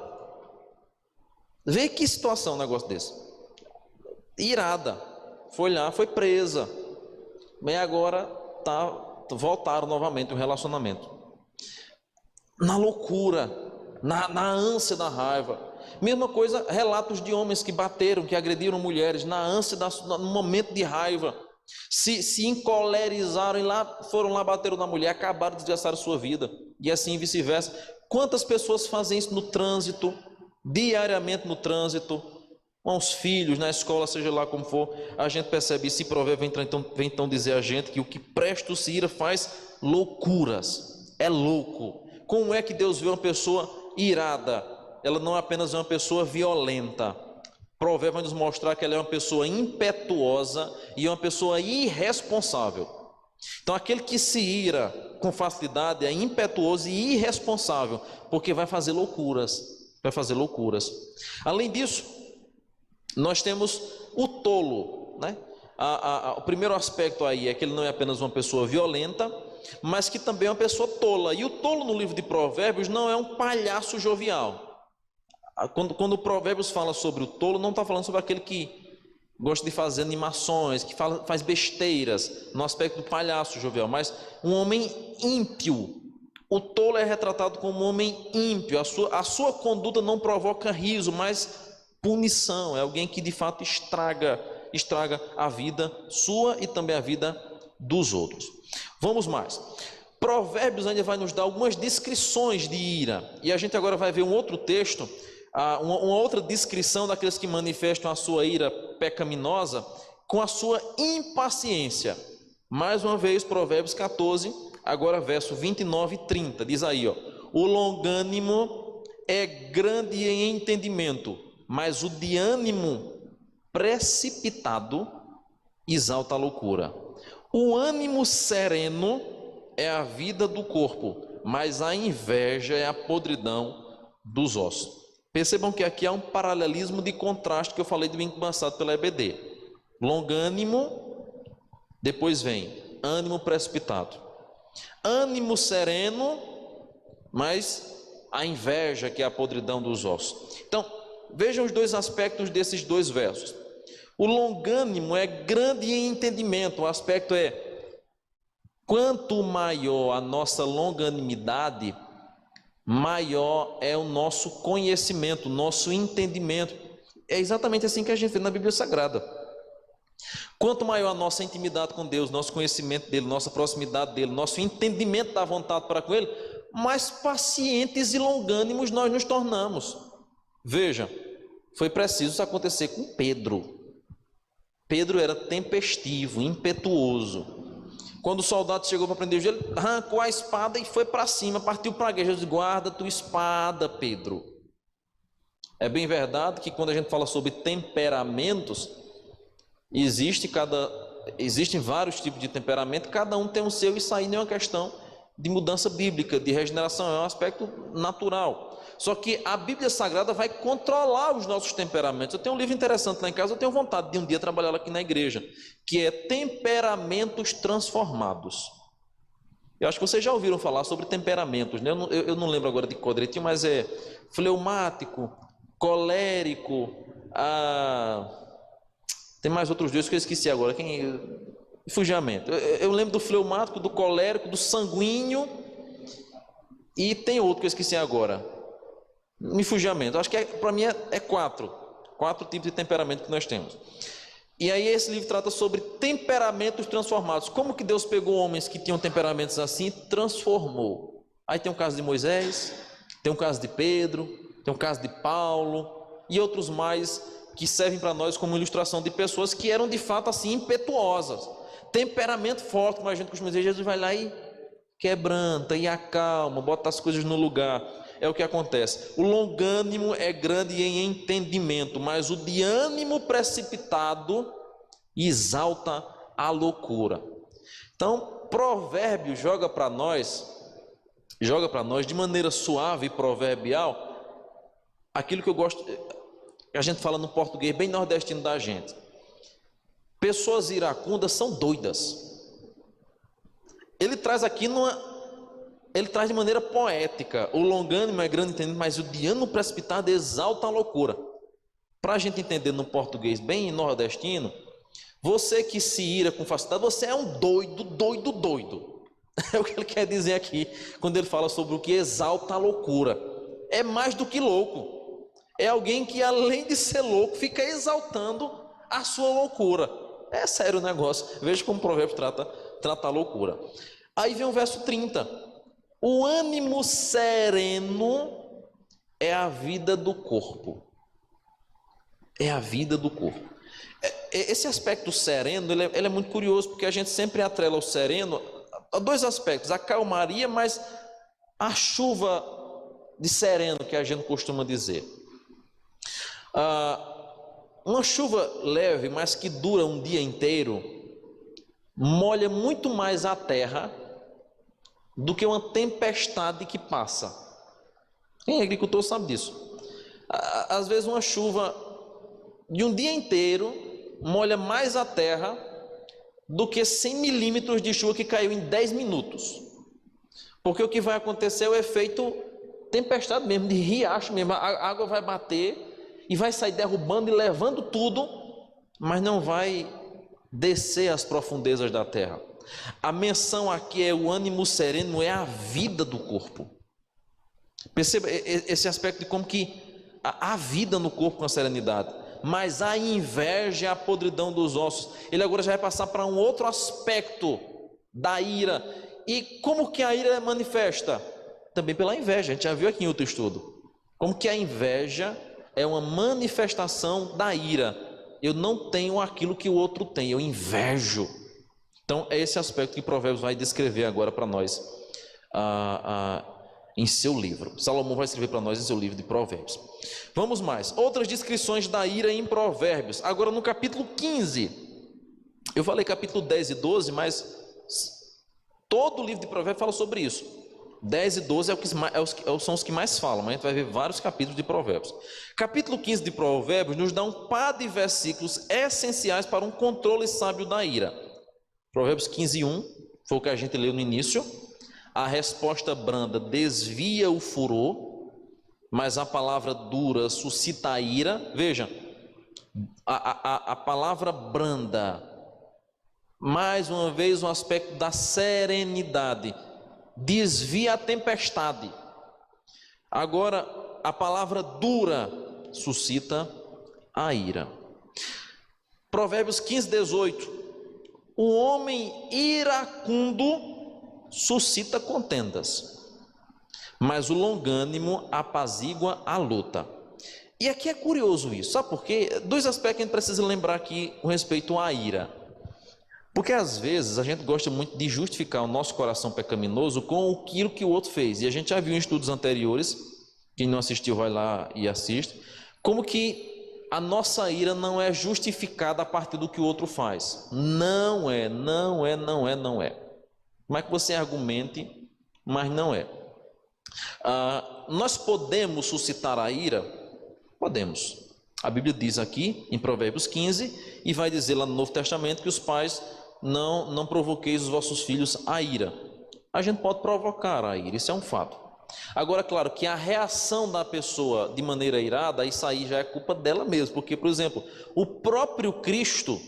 Vê que situação um negócio desse. Irada. Foi lá, foi presa. Bem, agora voltaram novamente o relacionamento. Na loucura, na ânsia da raiva. Mesma coisa, relatos de homens que bateram, que agrediram mulheres, na ânsia, no momento de raiva. Se encolerizaram e foram lá, bateram na mulher, acabaram de desgraçar a sua vida. E assim vice-versa. Quantas pessoas fazem isso no trânsito, diariamente no trânsito, com os filhos, na escola, seja lá como for, a gente percebe isso. E Provérbio vem então dizer a gente que o que presta se ira faz loucuras, é louco. Como é que Deus vê uma pessoa irada? Ela não é apenas uma pessoa violenta. Provérbio vai nos mostrar que ela é uma pessoa impetuosa e uma pessoa irresponsável. Então aquele que se ira com facilidade é impetuoso e irresponsável, porque vai fazer loucuras, Além disso, nós temos o tolo, né? O primeiro aspecto aí é que ele não é apenas uma pessoa violenta, mas que também é uma pessoa tola. E o tolo no livro de Provérbios não é um palhaço jovial. Quando o Provérbios fala sobre o tolo, não está falando sobre aquele que gosta de fazer animações, que faz besteiras, no aspecto do palhaço jovial, mas um homem ímpio. O tolo é retratado como um homem ímpio. A sua conduta não provoca riso, mas punição. É alguém que de fato estraga a vida sua e também a vida dos outros. Vamos mais. Provérbios ainda vai nos dar algumas descrições de ira. E a gente agora vai ver um outro texto, uma outra descrição daqueles que manifestam a sua ira pecaminosa com a sua impaciência. Mais uma vez, Provérbios 14, agora verso 29 e 30. Diz aí, o longânimo é grande em entendimento, mas o de ânimo precipitado exalta a loucura. O ânimo sereno é a vida do corpo, mas a inveja é a podridão dos ossos. Percebam que aqui há um paralelismo de contraste que eu falei domingo passado pela EBD. Longânimo, depois vem ânimo precipitado. Ânimo sereno, mas a inveja que é a podridão dos ossos. Então, vejam os dois aspectos desses dois versos. O longânimo é grande em entendimento. O aspecto é: quanto maior a nossa longanimidade, maior é o nosso conhecimento, nosso entendimento. É exatamente assim que a gente vê na Bíblia Sagrada. Quanto maior a nossa intimidade com Deus, nosso conhecimento dele, nossa proximidade dele, nosso entendimento da vontade para com ele, mais pacientes e longânimos nós nos tornamos. Veja, foi preciso isso acontecer com Pedro. Pedro era tempestivo, impetuoso. Quando o soldado chegou para prender ele, arrancou a espada e foi para cima, partiu para a guerra. Jesus disse: guarda tua espada, Pedro. É bem verdade que quando a gente fala sobre temperamentos, existem vários tipos de temperamento, cada um tem o seu, e isso aí não é uma questão de mudança bíblica, de regeneração, é um aspecto natural. Só que a Bíblia Sagrada vai controlar os nossos temperamentos. Eu tenho um livro interessante lá em casa, eu tenho vontade de um dia trabalhar aqui na igreja, que é Temperamentos Transformados. Eu acho que vocês já ouviram falar sobre temperamentos, né? Eu não lembro agora de qual direitinho, mas é fleumático, colérico, tem mais outros dois que eu esqueci agora. Fugiamento. Eu lembro do fleumático, do colérico, do sanguíneo, e tem outro que eu esqueci agora. Fugiamento. Acho que para mim é quatro tipos de temperamento que nós temos. E aí esse livro trata sobre temperamentos transformados. Como que Deus pegou homens que tinham temperamentos assim e transformou. Aí tem o caso de Moisés, tem o caso de Pedro, tem o caso de Paulo e outros mais que servem para nós como ilustração de pessoas que eram de fato assim impetuosas. Temperamento forte, como a gente costuma dizer, Jesus vai lá e quebranta e acalma, bota as coisas no lugar. É o que acontece. O longânimo é grande em entendimento, mas o de ânimo precipitado exalta a loucura. Então, Provérbios joga para nós de maneira suave e proverbial aquilo que eu gosto, que a gente fala no português bem nordestino da gente. Pessoas iracundas são doidas. Ele traz de maneira poética. O longânimo é grande entendimento, mas o de ano precipitado exalta a loucura. Para a gente entender no português bem nordestino, você que se ira com facilidade, você é um doido, doido, doido. É o que ele quer dizer aqui, quando ele fala sobre o que exalta a loucura. É mais do que louco. É alguém que, além de ser louco, fica exaltando a sua loucura. É sério o negócio. Veja como o provérbio trata a loucura. Aí vem o verso 30. O ânimo sereno é a vida do corpo. É a vida do corpo. Esse aspecto sereno, ele é muito curioso, porque a gente sempre atrela o sereno a dois aspectos: a calmaria, mas a chuva de sereno, que a gente costuma dizer. Uma chuva leve, mas que dura um dia inteiro, molha muito mais a terra do que uma tempestade que passa. Quem é agricultor sabe disso. Às vezes uma chuva de um dia inteiro molha mais a terra do que 100 milímetros de chuva que caiu em 10 minutos. Porque o que vai acontecer é o efeito tempestade mesmo, de riacho mesmo. A água vai bater e vai sair derrubando e levando tudo, mas não vai descer às profundezas da terra. A menção aqui é o ânimo sereno, é a vida do corpo. Perceba esse aspecto de como que há vida no corpo com a serenidade. Mas a inveja é a podridão dos ossos. Ele agora já vai passar para um outro aspecto da ira. E como que a ira é manifesta? Também pela inveja. A gente já viu aqui em outro estudo. Como que a inveja é uma manifestação da ira. Eu não tenho aquilo que o outro tem, eu invejo. Então é esse aspecto que Provérbios vai descrever agora para nós em seu livro. Salomão vai escrever para nós em seu livro de Provérbios. Vamos mais. Outras descrições da ira em Provérbios. Agora no capítulo 15. Eu falei capítulo 10 e 12, mas todo o livro de Provérbios fala sobre isso. 10 e 12 são os que mais falam, mas a gente vai ver vários capítulos de Provérbios. Capítulo 15 de Provérbios nos dá um par de versículos essenciais para um controle sábio da ira. Provérbios 15, 1, foi o que a gente leu no início. A resposta branda desvia o furor, mas a palavra dura suscita a ira. Veja, a palavra branda, mais uma vez um aspecto da serenidade, desvia a tempestade. Agora, a palavra dura suscita a ira. Provérbios 15, 18. O homem iracundo suscita contendas, mas o longânimo apazigua a luta. E aqui é curioso isso, sabe por quê? Dois aspectos que a gente precisa lembrar aqui com respeito à ira. Porque às vezes a gente gosta muito de justificar o nosso coração pecaminoso com aquilo que o outro fez. E a gente já viu em estudos anteriores, quem não assistiu vai lá e assiste, como que a nossa ira não é justificada a partir do que o outro faz. Não é. Como é que você argumente, mas não é. Nós podemos suscitar a ira? Podemos. A Bíblia diz aqui em Provérbios 15, e vai dizer lá no Novo Testamento que os pais não provoqueis os vossos filhos a ira. A gente pode provocar a ira, isso é um fato. Agora, claro que a reação da pessoa de maneira irada, isso aí já é culpa dela mesmo, porque, por exemplo, o próprio Cristo,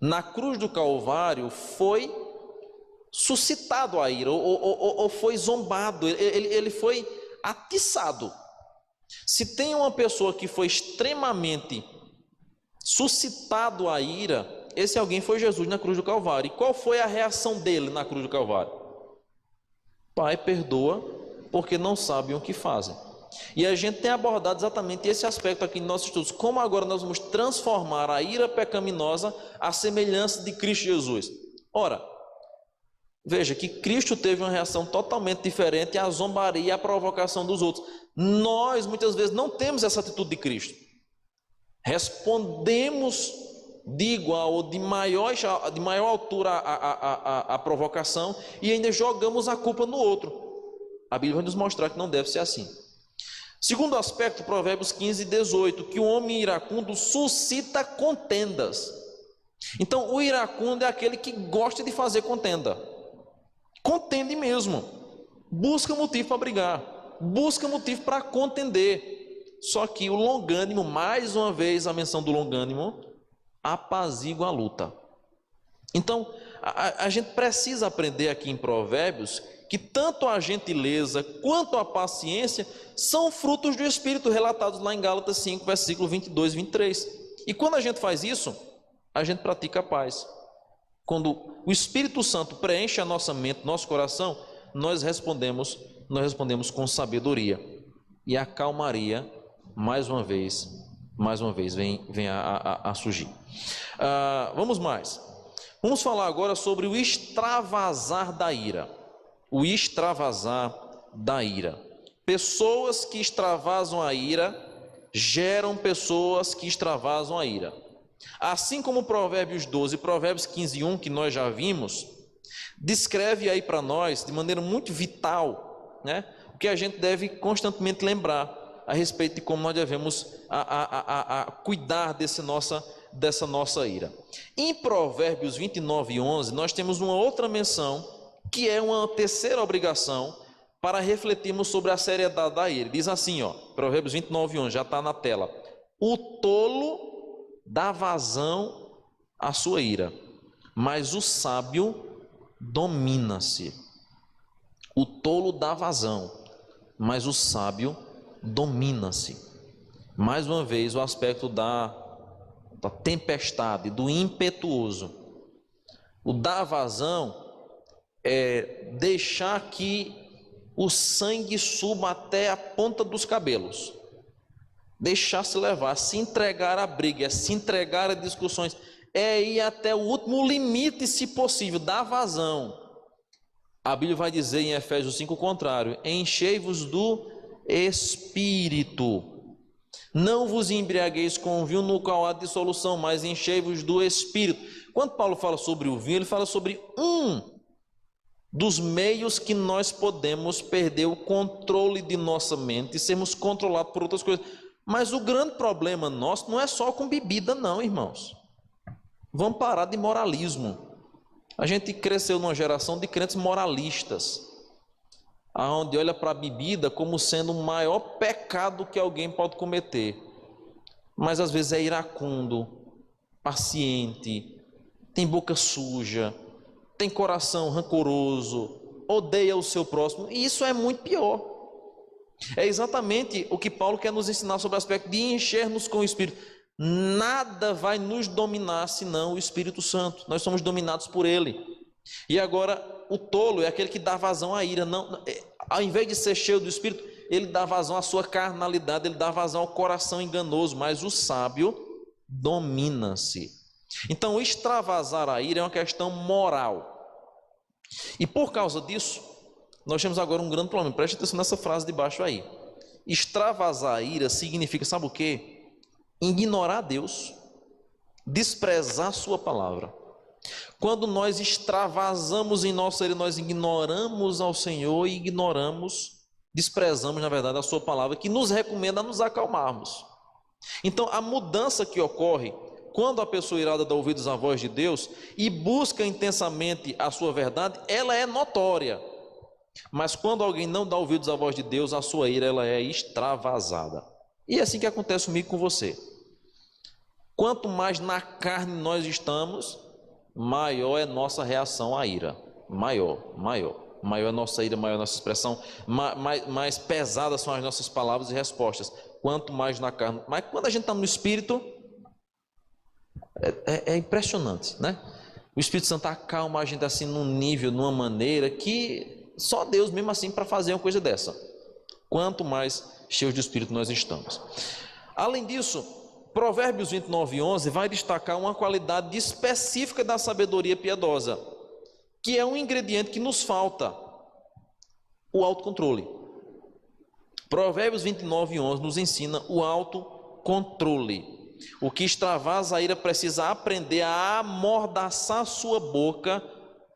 na cruz do Calvário, foi suscitado a ira, ou foi zombado, ele foi atiçado. Se tem uma pessoa que foi extremamente suscitado a ira, esse alguém foi Jesus na cruz do Calvário. E qual foi a reação dele na cruz do Calvário? Pai, perdoa, porque não sabem o que fazem. E a gente tem abordado exatamente esse aspecto aqui em nossos estudos. Como agora nós vamos transformar a ira pecaminosa à semelhança de Cristo Jesus? Ora, veja que Cristo teve uma reação totalmente diferente à zombaria e à provocação dos outros. Nós muitas vezes não temos essa atitude de Cristo. Respondemos de igual ou de maior altura a provocação e ainda jogamos a culpa no outro. A Bíblia vai nos mostrar que não deve ser assim. Segundo aspecto, Provérbios 15:18, que o homem iracundo suscita contendas. Então, o iracundo é aquele que gosta de fazer contenda. Contende mesmo. Busca motivo para brigar. Busca motivo para contender. Só que o longânimo, mais uma vez a menção do longânimo, apazigua a luta. Então, a gente precisa aprender aqui em Provérbios que tanto a gentileza quanto a paciência são frutos do Espírito relatados lá em Gálatas 5, versículo 22 e 23. E quando a gente faz isso, a gente pratica a paz. Quando o Espírito Santo preenche a nossa mente, nosso coração, nós respondemos com sabedoria. E a calmaria, mais uma vez vem a surgir. Vamos mais. Vamos falar agora sobre o extravasar da ira. O extravasar da ira. Pessoas que extravasam a ira geram pessoas que extravasam a ira. Assim como Provérbios 12 e Provérbios 15:1, que nós já vimos, descreve aí para nós, de maneira muito vital, né, o que a gente deve constantemente lembrar a respeito de como nós devemos cuidar dessa nossa ira. Em Provérbios 29:11, nós temos uma outra menção, que é uma terceira obrigação para refletirmos sobre a seriedade da ira. Diz assim, Provérbios 29:11, já está na tela: o tolo dá vazão à sua ira, mas o sábio domina-se. O tolo dá vazão, mas o sábio domina-se. Mais uma vez, o aspecto da tempestade, do impetuoso. O dar vazão é deixar que o sangue suba até a ponta dos cabelos. Deixar se levar, se entregar à briga, se entregar a discussões, é ir até o último limite, se possível, dar vazão. A Bíblia vai dizer em Efésios 5 o contrário: enchei-vos do Espírito. Não vos embriagueis com o vinho, no qual há dissolução, mas enchei-vos do Espírito. Quando Paulo fala sobre o vinho, ele fala sobre um dos meios que nós podemos perder o controle de nossa mente e sermos controlados por outras coisas. Mas o grande problema nosso não é só com bebida, não, irmãos. Vamos parar de moralismo. A gente cresceu numa geração de crentes moralistas, aonde olha para a bebida como sendo o maior pecado que alguém pode cometer. Mas às vezes é iracundo, paciente, tem boca suja, tem coração rancoroso, odeia o seu próximo, e isso é muito pior. É exatamente o que Paulo quer nos ensinar sobre o aspecto de encher-nos com o Espírito. Nada vai nos dominar senão o Espírito Santo. Nós somos dominados por Ele. E agora, o tolo é aquele que dá vazão à ira. Não, ao invés de ser cheio do Espírito, ele dá vazão à sua carnalidade, ele dá vazão ao coração enganoso. Mas o sábio domina-se. Então, o extravasar a ira é uma questão moral. E por causa disso, nós temos agora um grande problema. Preste atenção nessa frase de baixo aí. Extravasar a ira significa, sabe o quê? Ignorar Deus, desprezar sua palavra. Quando nós extravasamos em nossa ira, nós ignoramos ao Senhor e desprezamos, na verdade, a sua palavra, que nos recomenda a nos acalmarmos. Então, a mudança que ocorre quando a pessoa irada dá ouvidos à voz de Deus e busca intensamente a sua verdade, ela é notória. Mas quando alguém não dá ouvidos à voz de Deus, a sua ira ela é extravasada. E é assim que acontece comigo e com você. Quanto mais na carne nós estamos, maior é nossa reação à ira. Maior é nossa ira, maior é nossa expressão, mais pesadas são as nossas palavras e respostas. Quanto mais na carne. Mas quando a gente está no Espírito, é impressionante, né? O Espírito Santo acalma a gente assim num nível, numa maneira que só Deus mesmo assim para fazer uma coisa dessa. Quanto mais cheios de Espírito nós estamos. Além disso, Provérbios 29:11 vai destacar uma qualidade específica da sabedoria piedosa, que é um ingrediente que nos falta: o autocontrole. Provérbios 29:11 nos ensina o autocontrole. O que extravasa a ira precisa aprender a amordaçar sua boca,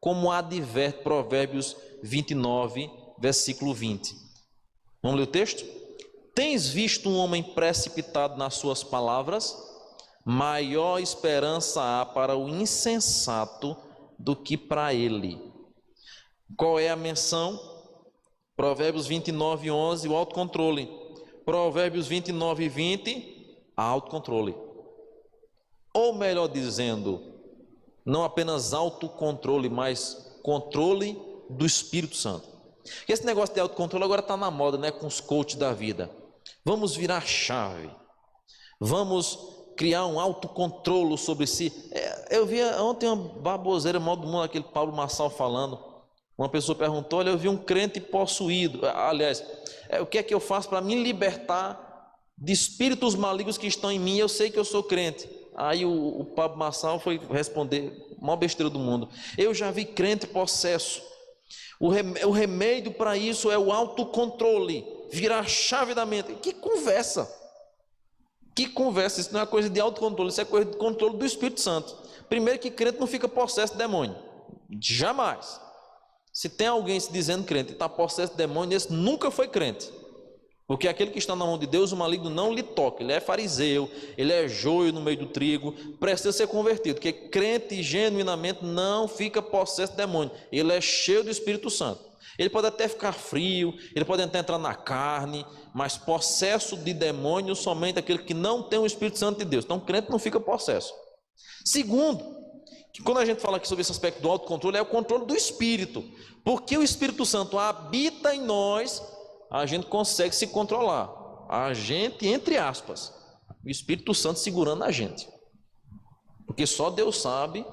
como adverte Provérbios 29, versículo 20. Vamos ler o texto? Tens visto um homem precipitado nas suas palavras? Maior esperança há para o insensato do que para ele. Qual é a menção? Provérbios 29, 11, o autocontrole. Provérbios 29, 20, autocontrole. Ou melhor dizendo, não apenas autocontrole, mas controle do Espírito Santo. Esse negócio de autocontrole agora está na moda, né? Com os coaches da vida. Vamos virar chave. Vamos criar um autocontrole sobre si. Eu vi ontem uma baboseira mal do mundo, aquele Paulo Marçal falando. Uma pessoa perguntou: olha, eu vi um crente possuído. Aliás, o que é que eu faço para me libertar de espíritos malignos que estão em mim? Eu sei que eu sou crente. Aí o Pablo Marçal foi responder, maior besteira do mundo: eu já vi crente possesso. O remédio para isso é o autocontrole, virar a chave da mente. Que conversa! Que conversa! Isso não é coisa de autocontrole, isso é coisa de controle do Espírito Santo. Primeiro que crente não fica possesso de demônio, jamais. Se tem alguém se dizendo crente e está possesso de demônio, esse nunca foi crente. Porque aquele que está na mão de Deus, o maligno não lhe toca. Ele é fariseu, ele é joio no meio do trigo, precisa ser convertido. Porque crente genuinamente não fica possesso de demônio. Ele é cheio do Espírito Santo. Ele pode até ficar frio, ele pode até entrar na carne, mas possesso de demônio somente aquele que não tem o Espírito Santo de Deus. Então crente não fica possesso. Segundo, que quando a gente fala aqui sobre esse aspecto do autocontrole, é o controle do Espírito. Porque o Espírito Santo habita em nós, a gente consegue se controlar. A gente, entre aspas, o Espírito Santo segurando a gente. Porque só Deus sabe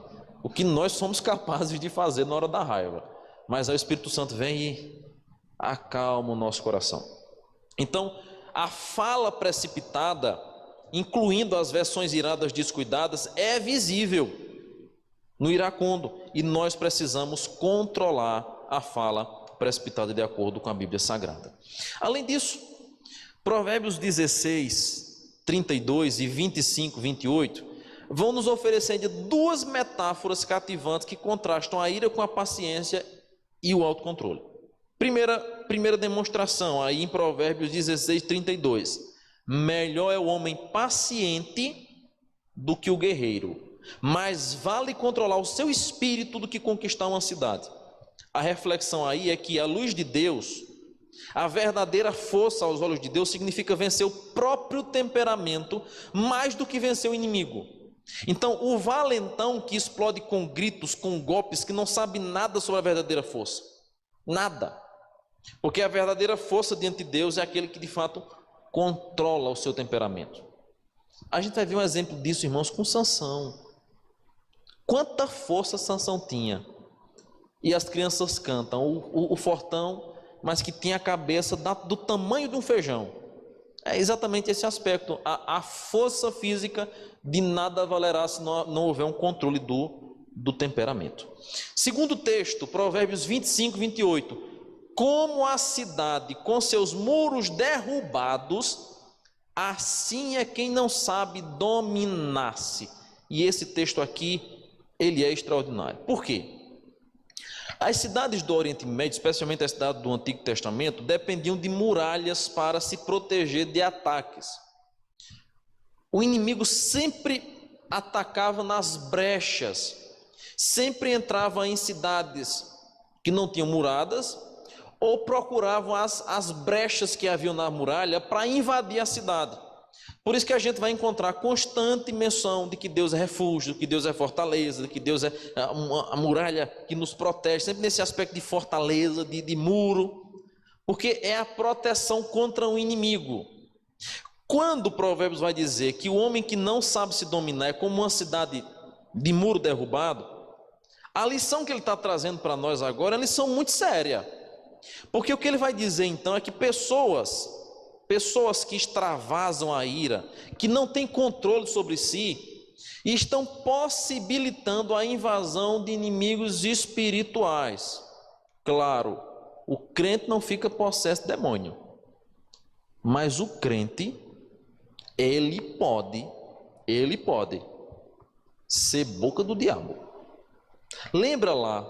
o que nós somos capazes de fazer na hora da raiva. Mas aí o Espírito Santo vem e acalma o nosso coração. Então, a fala precipitada, incluindo as versões iradas descuidadas, é visível no iracundo. E nós precisamos controlar a fala precipitada de acordo com a Bíblia Sagrada. Além disso, Provérbios 16, 32 e 25, 28 vão nos oferecer duas metáforas cativantes que contrastam a ira com a paciência e o autocontrole. Primeira demonstração, aí em Provérbios 16, 32. Melhor é o homem paciente do que o guerreiro, mais vale controlar o seu espírito do que conquistar uma cidade. A reflexão aí é que a luz de Deus, a verdadeira força aos olhos de Deus, significa vencer o próprio temperamento mais do que vencer o inimigo. Então, o valentão que explode com gritos, com golpes, que não sabe nada sobre a verdadeira força. Nada. Porque a verdadeira força diante de Deus é aquele que de fato controla o seu temperamento. A gente vai ver um exemplo disso, irmãos, com Sansão. Quanta força Sansão tinha. E as crianças cantam, o fortão, mas que tinha a cabeça do tamanho de um feijão. É exatamente esse aspecto. A força física de nada valerá se não houver um controle do temperamento. Segundo texto, Provérbios 25, 28. Como a cidade com seus muros derrubados, assim é quem não sabe dominar-se. E esse texto aqui, ele é extraordinário. Por quê? As cidades do Oriente Médio, especialmente as cidades do Antigo Testamento, dependiam de muralhas para se proteger de ataques. O inimigo sempre atacava nas brechas, sempre entrava em cidades que não tinham muradas, ou procuravam as brechas que haviam na muralha para invadir a cidade. Por isso que a gente vai encontrar constante menção de que Deus é refúgio, que Deus é fortaleza, de que Deus é a muralha que nos protege, sempre nesse aspecto de fortaleza, de muro, porque é a proteção contra o inimigo. Quando o Provérbios vai dizer que o homem que não sabe se dominar é como uma cidade de muro derrubado, a lição que ele está trazendo para nós agora é uma lição muito séria. Porque o que ele vai dizer então é que pessoas que extravasam a ira, que não têm controle sobre si, e estão possibilitando a invasão de inimigos espirituais. Claro, o crente não fica possesso de demônio, mas o crente, ele pode ele pode ser boca do diabo. Lembra lá,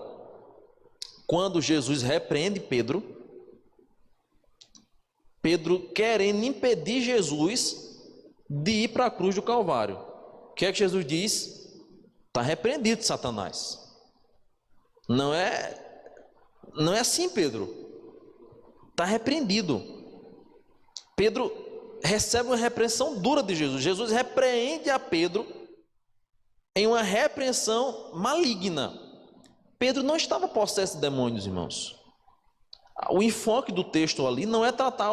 quando Jesus repreende Pedro, Pedro querendo impedir Jesus de ir para a cruz do Calvário. O que é que Jesus diz? Está repreendido, Satanás. Não é assim, Pedro. Está repreendido. Pedro recebe uma repreensão dura de Jesus. Jesus repreende a Pedro em uma repreensão maligna. Pedro não estava possesso de demônios, irmãos. O enfoque do texto ali não é tratar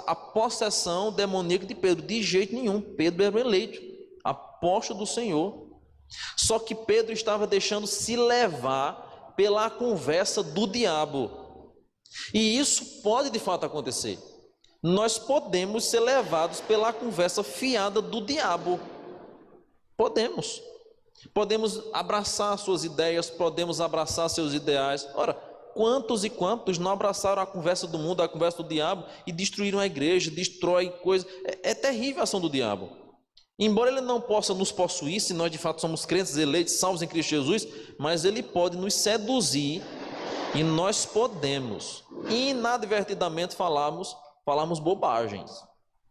a possessão demoníaca de Pedro, de jeito nenhum. Pedro era o eleito, apóstolo do Senhor. Só que Pedro estava deixando se levar pela conversa do diabo. E isso pode de fato acontecer. Nós podemos ser levados pela conversa fiada do diabo. Podemos abraçar suas ideias, podemos abraçar seus ideais. Ora, quantos e quantos não abraçaram a conversa do mundo, a conversa do diabo e destruíram a igreja, destrói coisas. É terrível a ação do diabo. Embora ele não possa nos possuir, se nós de fato somos crentes, eleitos, salvos em Cristo Jesus, mas ele pode nos seduzir e nós podemos inadvertidamente falarmos bobagens.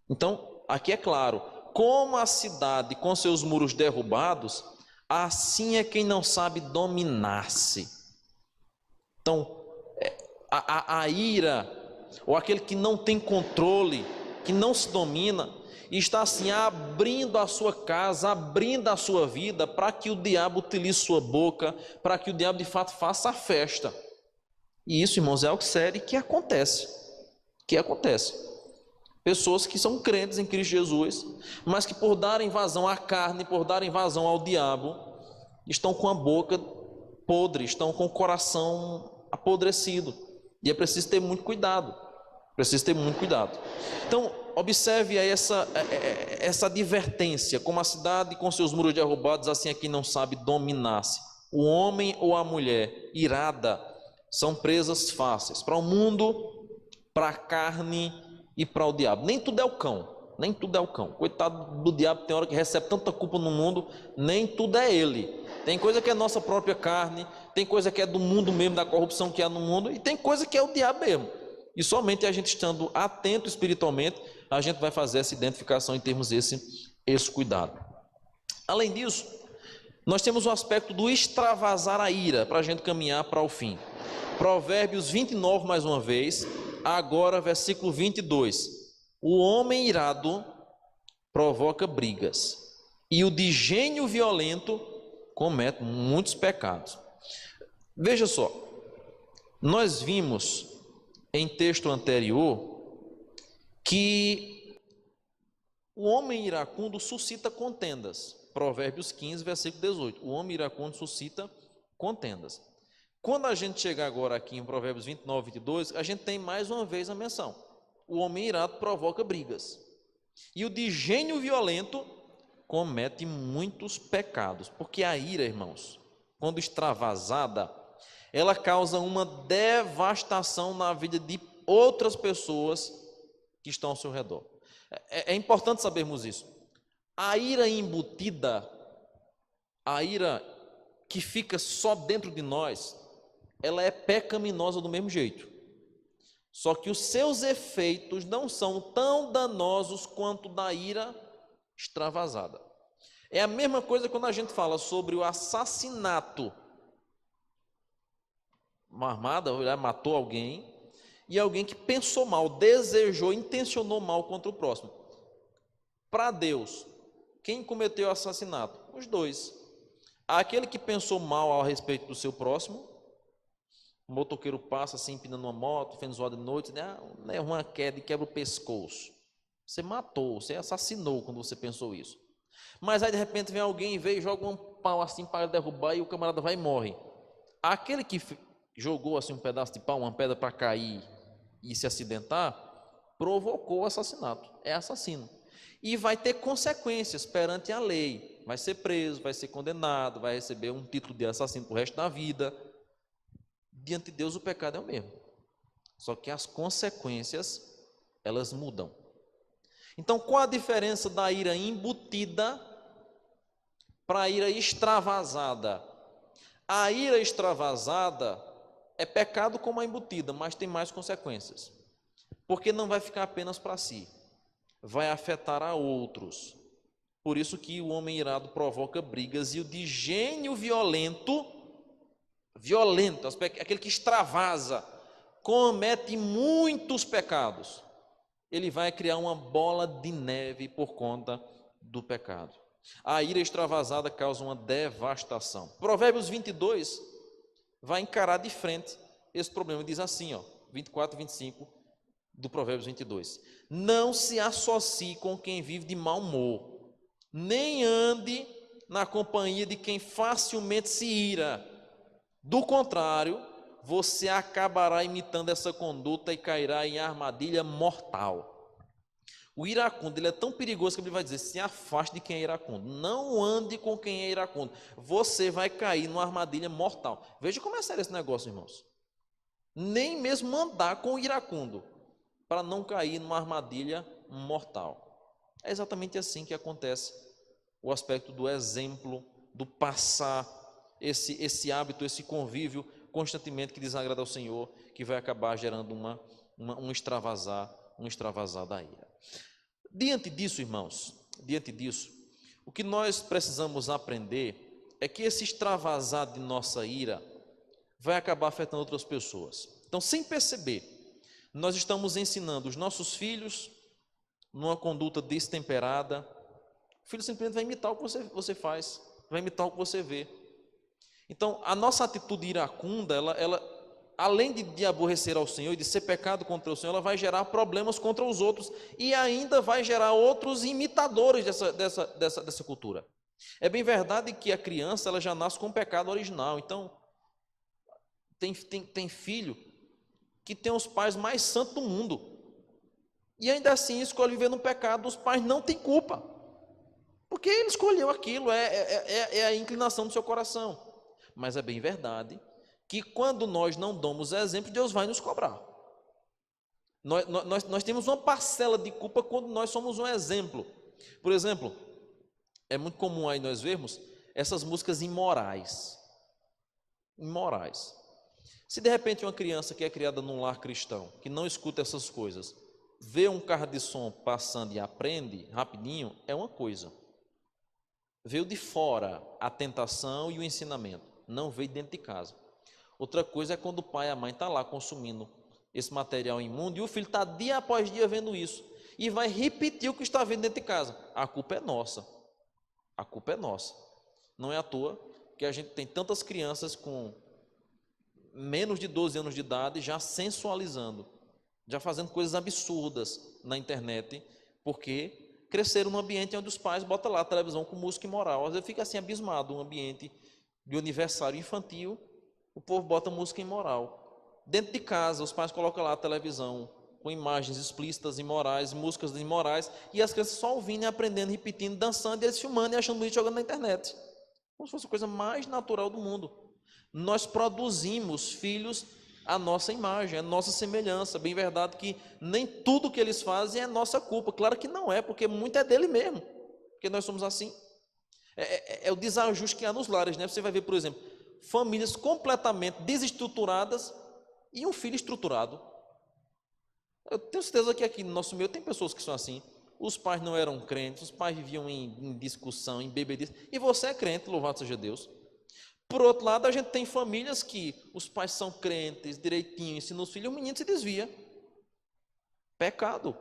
Então, aqui é claro, como a cidade com seus muros derrubados, assim é quem não sabe dominar-se. Então, a ira, ou aquele que não tem controle, que não se domina, está assim abrindo a sua casa, abrindo a sua vida, para que o diabo utilize sua boca, para que o diabo de fato faça a festa. E isso, irmãos, é algo sério que acontece. Pessoas que são crentes em Cristo Jesus, mas que por darem vazão à carne, por darem vazão ao diabo, estão com a boca podre, estão com o coração apodrecido. E é preciso ter muito cuidado. Então, observe aí essa advertência, como a cidade com seus muros derrubados, assim é quem não sabe dominar-se. O homem ou a mulher irada são presas fáceis para o mundo, para a carne e para o diabo. Nem tudo é o cão. Coitado do diabo, tem hora que recebe tanta culpa no mundo, nem tudo é ele. Tem coisa que é nossa própria carne, tem coisa que é do mundo mesmo, da corrupção que há no mundo, e tem coisa que é o diabo mesmo. E somente a gente estando atento espiritualmente, a gente vai fazer essa identificação e termos esse cuidado. Além disso, nós temos o aspecto do extravasar a ira, para a gente caminhar para o fim. Provérbios 29, mais uma vez, agora versículo 22. O homem irado provoca brigas, e o de gênio violento comete muitos pecados. Veja só, nós vimos em texto anterior que o homem iracundo suscita contendas. Provérbios 15, versículo 18. O homem iracundo suscita contendas. Quando a gente chegar agora aqui em Provérbios 29, 22, a gente tem mais uma vez a menção. O homem irado provoca brigas. E o de gênio violento comete muitos pecados. Porque a ira, irmãos, quando extravasada, ela causa uma devastação na vida de outras pessoas que estão ao seu redor. É importante sabermos isso. A ira embutida, a ira que fica só dentro de nós, ela é pecaminosa do mesmo jeito. Só que os seus efeitos não são tão danosos quanto da ira extravasada. É a mesma coisa quando a gente fala sobre o assassinato. Uma armada matou alguém, e alguém que pensou mal, desejou, intencionou mal contra o próximo. Para Deus, quem cometeu o assassinato? Os dois. Aquele que pensou mal a respeito do seu próximo, o motoqueiro passa assim, empinando uma moto, fez zoada de noite, é uma queda e quebra o pescoço. Você matou, você assassinou quando você pensou isso. Mas aí de repente vem alguém e veio e joga um pau assim para derrubar e o camarada vai e morre. Aquele que jogou assim um pedaço de pau, uma pedra para cair e se acidentar, provocou o assassinato, é assassino. E vai ter consequências perante a lei, vai ser preso, vai ser condenado, vai receber um título de assassino para o resto da vida. Diante de Deus o pecado é o mesmo, só que as consequências, elas mudam. Então, qual a diferença da ira embutida para a ira extravasada. A ira extravasada é pecado como a embutida, mas tem mais consequências. Porque não vai ficar apenas para si, vai afetar a outros. Por isso que o homem irado provoca brigas, e o de gênio violento, aquele que extravasa, comete muitos pecados. Ele vai criar uma bola de neve por conta do pecado. A ira extravasada causa uma devastação. Provérbios 22 vai encarar de frente esse problema. Diz assim, 24 e 25 do Provérbios 22. Não se associe com quem vive de mau humor, nem ande na companhia de quem facilmente se ira. Do contrário, você acabará imitando essa conduta e cairá em armadilha mortal. O iracundo, ele é tão perigoso que ele vai dizer: se afaste de quem é iracundo, não ande com quem é iracundo, você vai cair numa armadilha mortal. Veja como é sério esse negócio, irmãos. Nem mesmo andar com o iracundo, para não cair numa armadilha mortal. É exatamente assim que acontece o aspecto do exemplo, do passar esse hábito, esse convívio constantemente que desagrada ao Senhor, que vai acabar gerando um extravasar da ira. Diante disso, irmãos, o que nós precisamos aprender é que esse extravasar de nossa ira vai acabar afetando outras pessoas. Então, sem perceber, nós estamos ensinando os nossos filhos numa conduta destemperada. O filho simplesmente vai imitar o que você faz, vai imitar o que você vê. Então, a nossa atitude iracunda, ela além de aborrecer ao Senhor e de ser pecado contra o Senhor, ela vai gerar problemas contra os outros e ainda vai gerar outros imitadores dessa cultura. É bem verdade que a criança ela já nasce com o pecado original. Então, tem filho que tem os pais mais santos do mundo e ainda assim escolhe viver no pecado. Os pais não têm culpa, porque ele escolheu aquilo, é a inclinação do seu coração. Mas é bem verdade que quando nós não damos exemplo, Deus vai nos cobrar. Nós temos uma parcela de culpa quando nós somos um exemplo. Por exemplo, é muito comum aí nós vermos essas músicas imorais. Se de repente uma criança que é criada num lar cristão, que não escuta essas coisas, vê um carro de som passando e aprende rapidinho, é uma coisa. Veio de fora a tentação e o ensinamento, não veio dentro de casa. Outra coisa é quando o pai e a mãe estão lá consumindo esse material imundo e o filho está dia após dia vendo isso e vai repetir o que está vendo dentro de casa. A culpa é nossa. Não é à toa que a gente tem tantas crianças com menos de 12 anos de idade já sensualizando, já fazendo coisas absurdas na internet, porque cresceram num ambiente onde os pais botam lá a televisão com música imoral. Às vezes fica assim abismado, um ambiente de aniversário infantil, o povo bota música imoral. Dentro de casa, os pais colocam lá a televisão com imagens explícitas, imorais, músicas imorais, e as crianças só ouvindo e aprendendo, repetindo, dançando, e eles filmando e achando bonito, jogando na internet. Como se fosse a coisa mais natural do mundo. Nós produzimos filhos à nossa imagem, à nossa semelhança. Bem verdade que nem tudo que eles fazem é nossa culpa. Claro que não é, porque muito é dele mesmo, porque nós somos assim. É o desajuste que há nos lares, né? Você vai ver, por exemplo, famílias completamente desestruturadas e um filho estruturado. Eu tenho certeza que aqui no nosso meio tem pessoas que são assim. Os pais não eram crentes, os pais viviam em discussão, em bebedice, e você é crente, louvado seja Deus. Por outro lado, a gente tem famílias que os pais são crentes, direitinho, ensinam os filhos, o menino se desvia. Pecado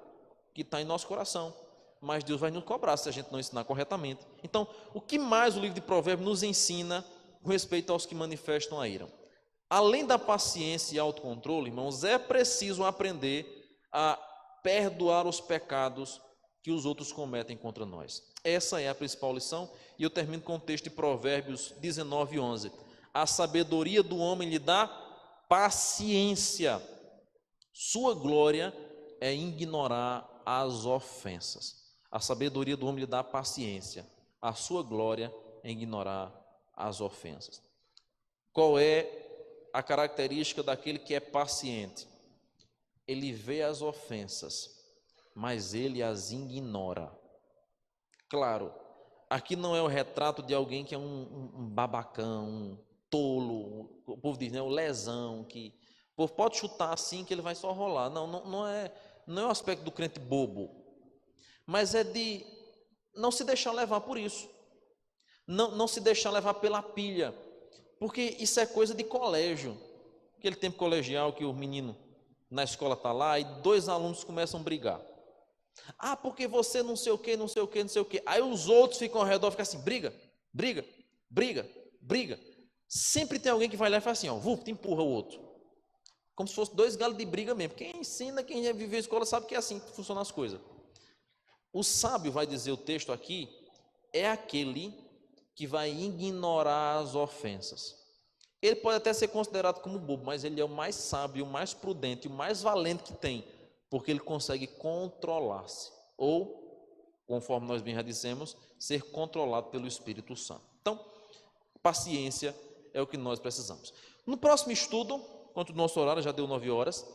que está em nosso coração. Mas Deus vai nos cobrar se a gente não ensinar corretamente. Então, o que mais o livro de Provérbios nos ensina com respeito aos que manifestam a ira? Além da paciência e autocontrole, irmãos, é preciso aprender a perdoar os pecados que os outros cometem contra nós. Essa é a principal lição, e eu termino com o texto de Provérbios 19:11. A sabedoria do homem lhe dá paciência, sua glória é ignorar as ofensas. A sabedoria do homem lhe dá paciência, a sua glória é ignorar as ofensas. Qual é a característica daquele que é paciente? Ele vê as ofensas, mas ele as ignora. Claro, aqui não é o retrato de alguém que é um babacão, um tolo, o povo diz, né, o lesão, que o povo pode chutar assim que ele vai só rolar. Não é o aspecto do crente bobo, mas é de não se deixar levar por isso, não se deixar levar pela pilha, porque isso é coisa de colégio, aquele tempo colegial que o menino na escola está lá e dois alunos começam a brigar. Ah, porque você não sei o que, não sei o que, não sei o que. Aí os outros ficam ao redor, ficam assim, briga, briga, briga, briga. Sempre tem alguém que vai lá e faz assim, ó, te empurra o outro. Como se fosse dois galos de briga mesmo. Quem ensina, quem já viveu em escola sabe que é assim que funcionam as coisas. O sábio, vai dizer o texto aqui, é aquele que vai ignorar as ofensas. Ele pode até ser considerado como bobo, mas ele é o mais sábio, o mais prudente, o mais valente que tem, porque ele consegue controlar-se, ou, conforme nós bem já dissemos, ser controlado pelo Espírito Santo. Então, paciência é o que nós precisamos. No próximo estudo, quanto o nosso horário já deu 9 horas,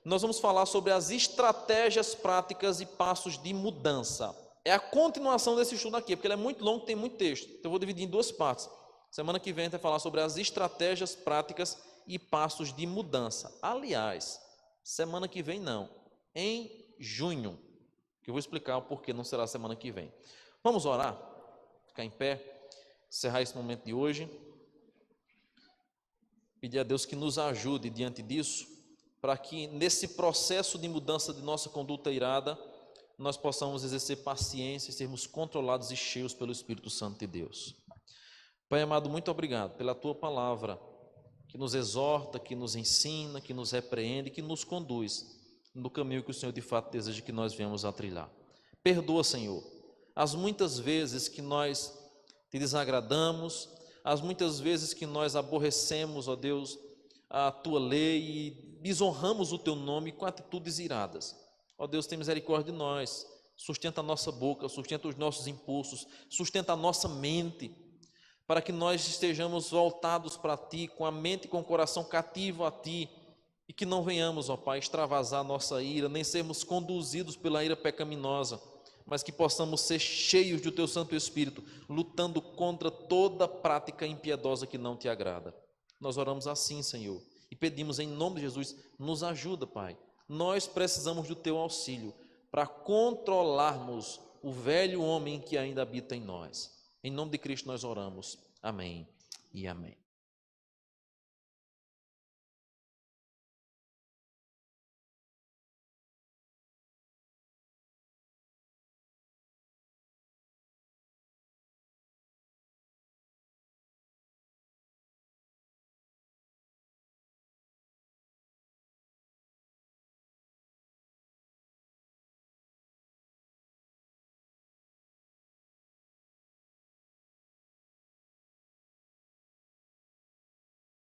nós vamos falar sobre as estratégias práticas e passos de mudança. É a continuação desse estudo aqui, porque ele é muito longo, tem muito texto. Então eu vou dividir em duas partes. Semana que vem a gente vai falar sobre as estratégias práticas e passos de mudança. Aliás, semana que vem não, em junho, que eu vou explicar o porquê não será semana que vem. Vamos orar? Ficar em pé, encerrar esse momento de hoje. Pedir a Deus que nos ajude diante disso, para que nesse processo de mudança de nossa conduta irada, nós possamos exercer paciência e sermos controlados e cheios pelo Espírito Santo de Deus. Pai amado, muito obrigado pela Tua palavra, que nos exorta, que nos ensina, que nos repreende, que nos conduz no caminho que o Senhor de fato deseja que nós venhamos a trilhar. Perdoa, Senhor, as muitas vezes que nós Te desagradamos, as muitas vezes que nós aborrecemos, ó Deus, a Tua lei e desonramos o Teu nome com atitudes iradas. Ó Deus, tem misericórdia de nós, sustenta a nossa boca, sustenta os nossos impulsos, sustenta a nossa mente, para que nós estejamos voltados para Ti, com a mente e com o coração cativo a Ti, e que não venhamos, ó Pai, extravasar a nossa ira, nem sermos conduzidos pela ira pecaminosa, mas que possamos ser cheios do Teu Santo Espírito, lutando contra toda prática impiedosa que não Te agrada. Nós oramos assim, Senhor, e pedimos em nome de Jesus, nos ajuda, Pai. Nós precisamos do Teu auxílio para controlarmos o velho homem que ainda habita em nós. Em nome de Cristo nós oramos. Amém e amém.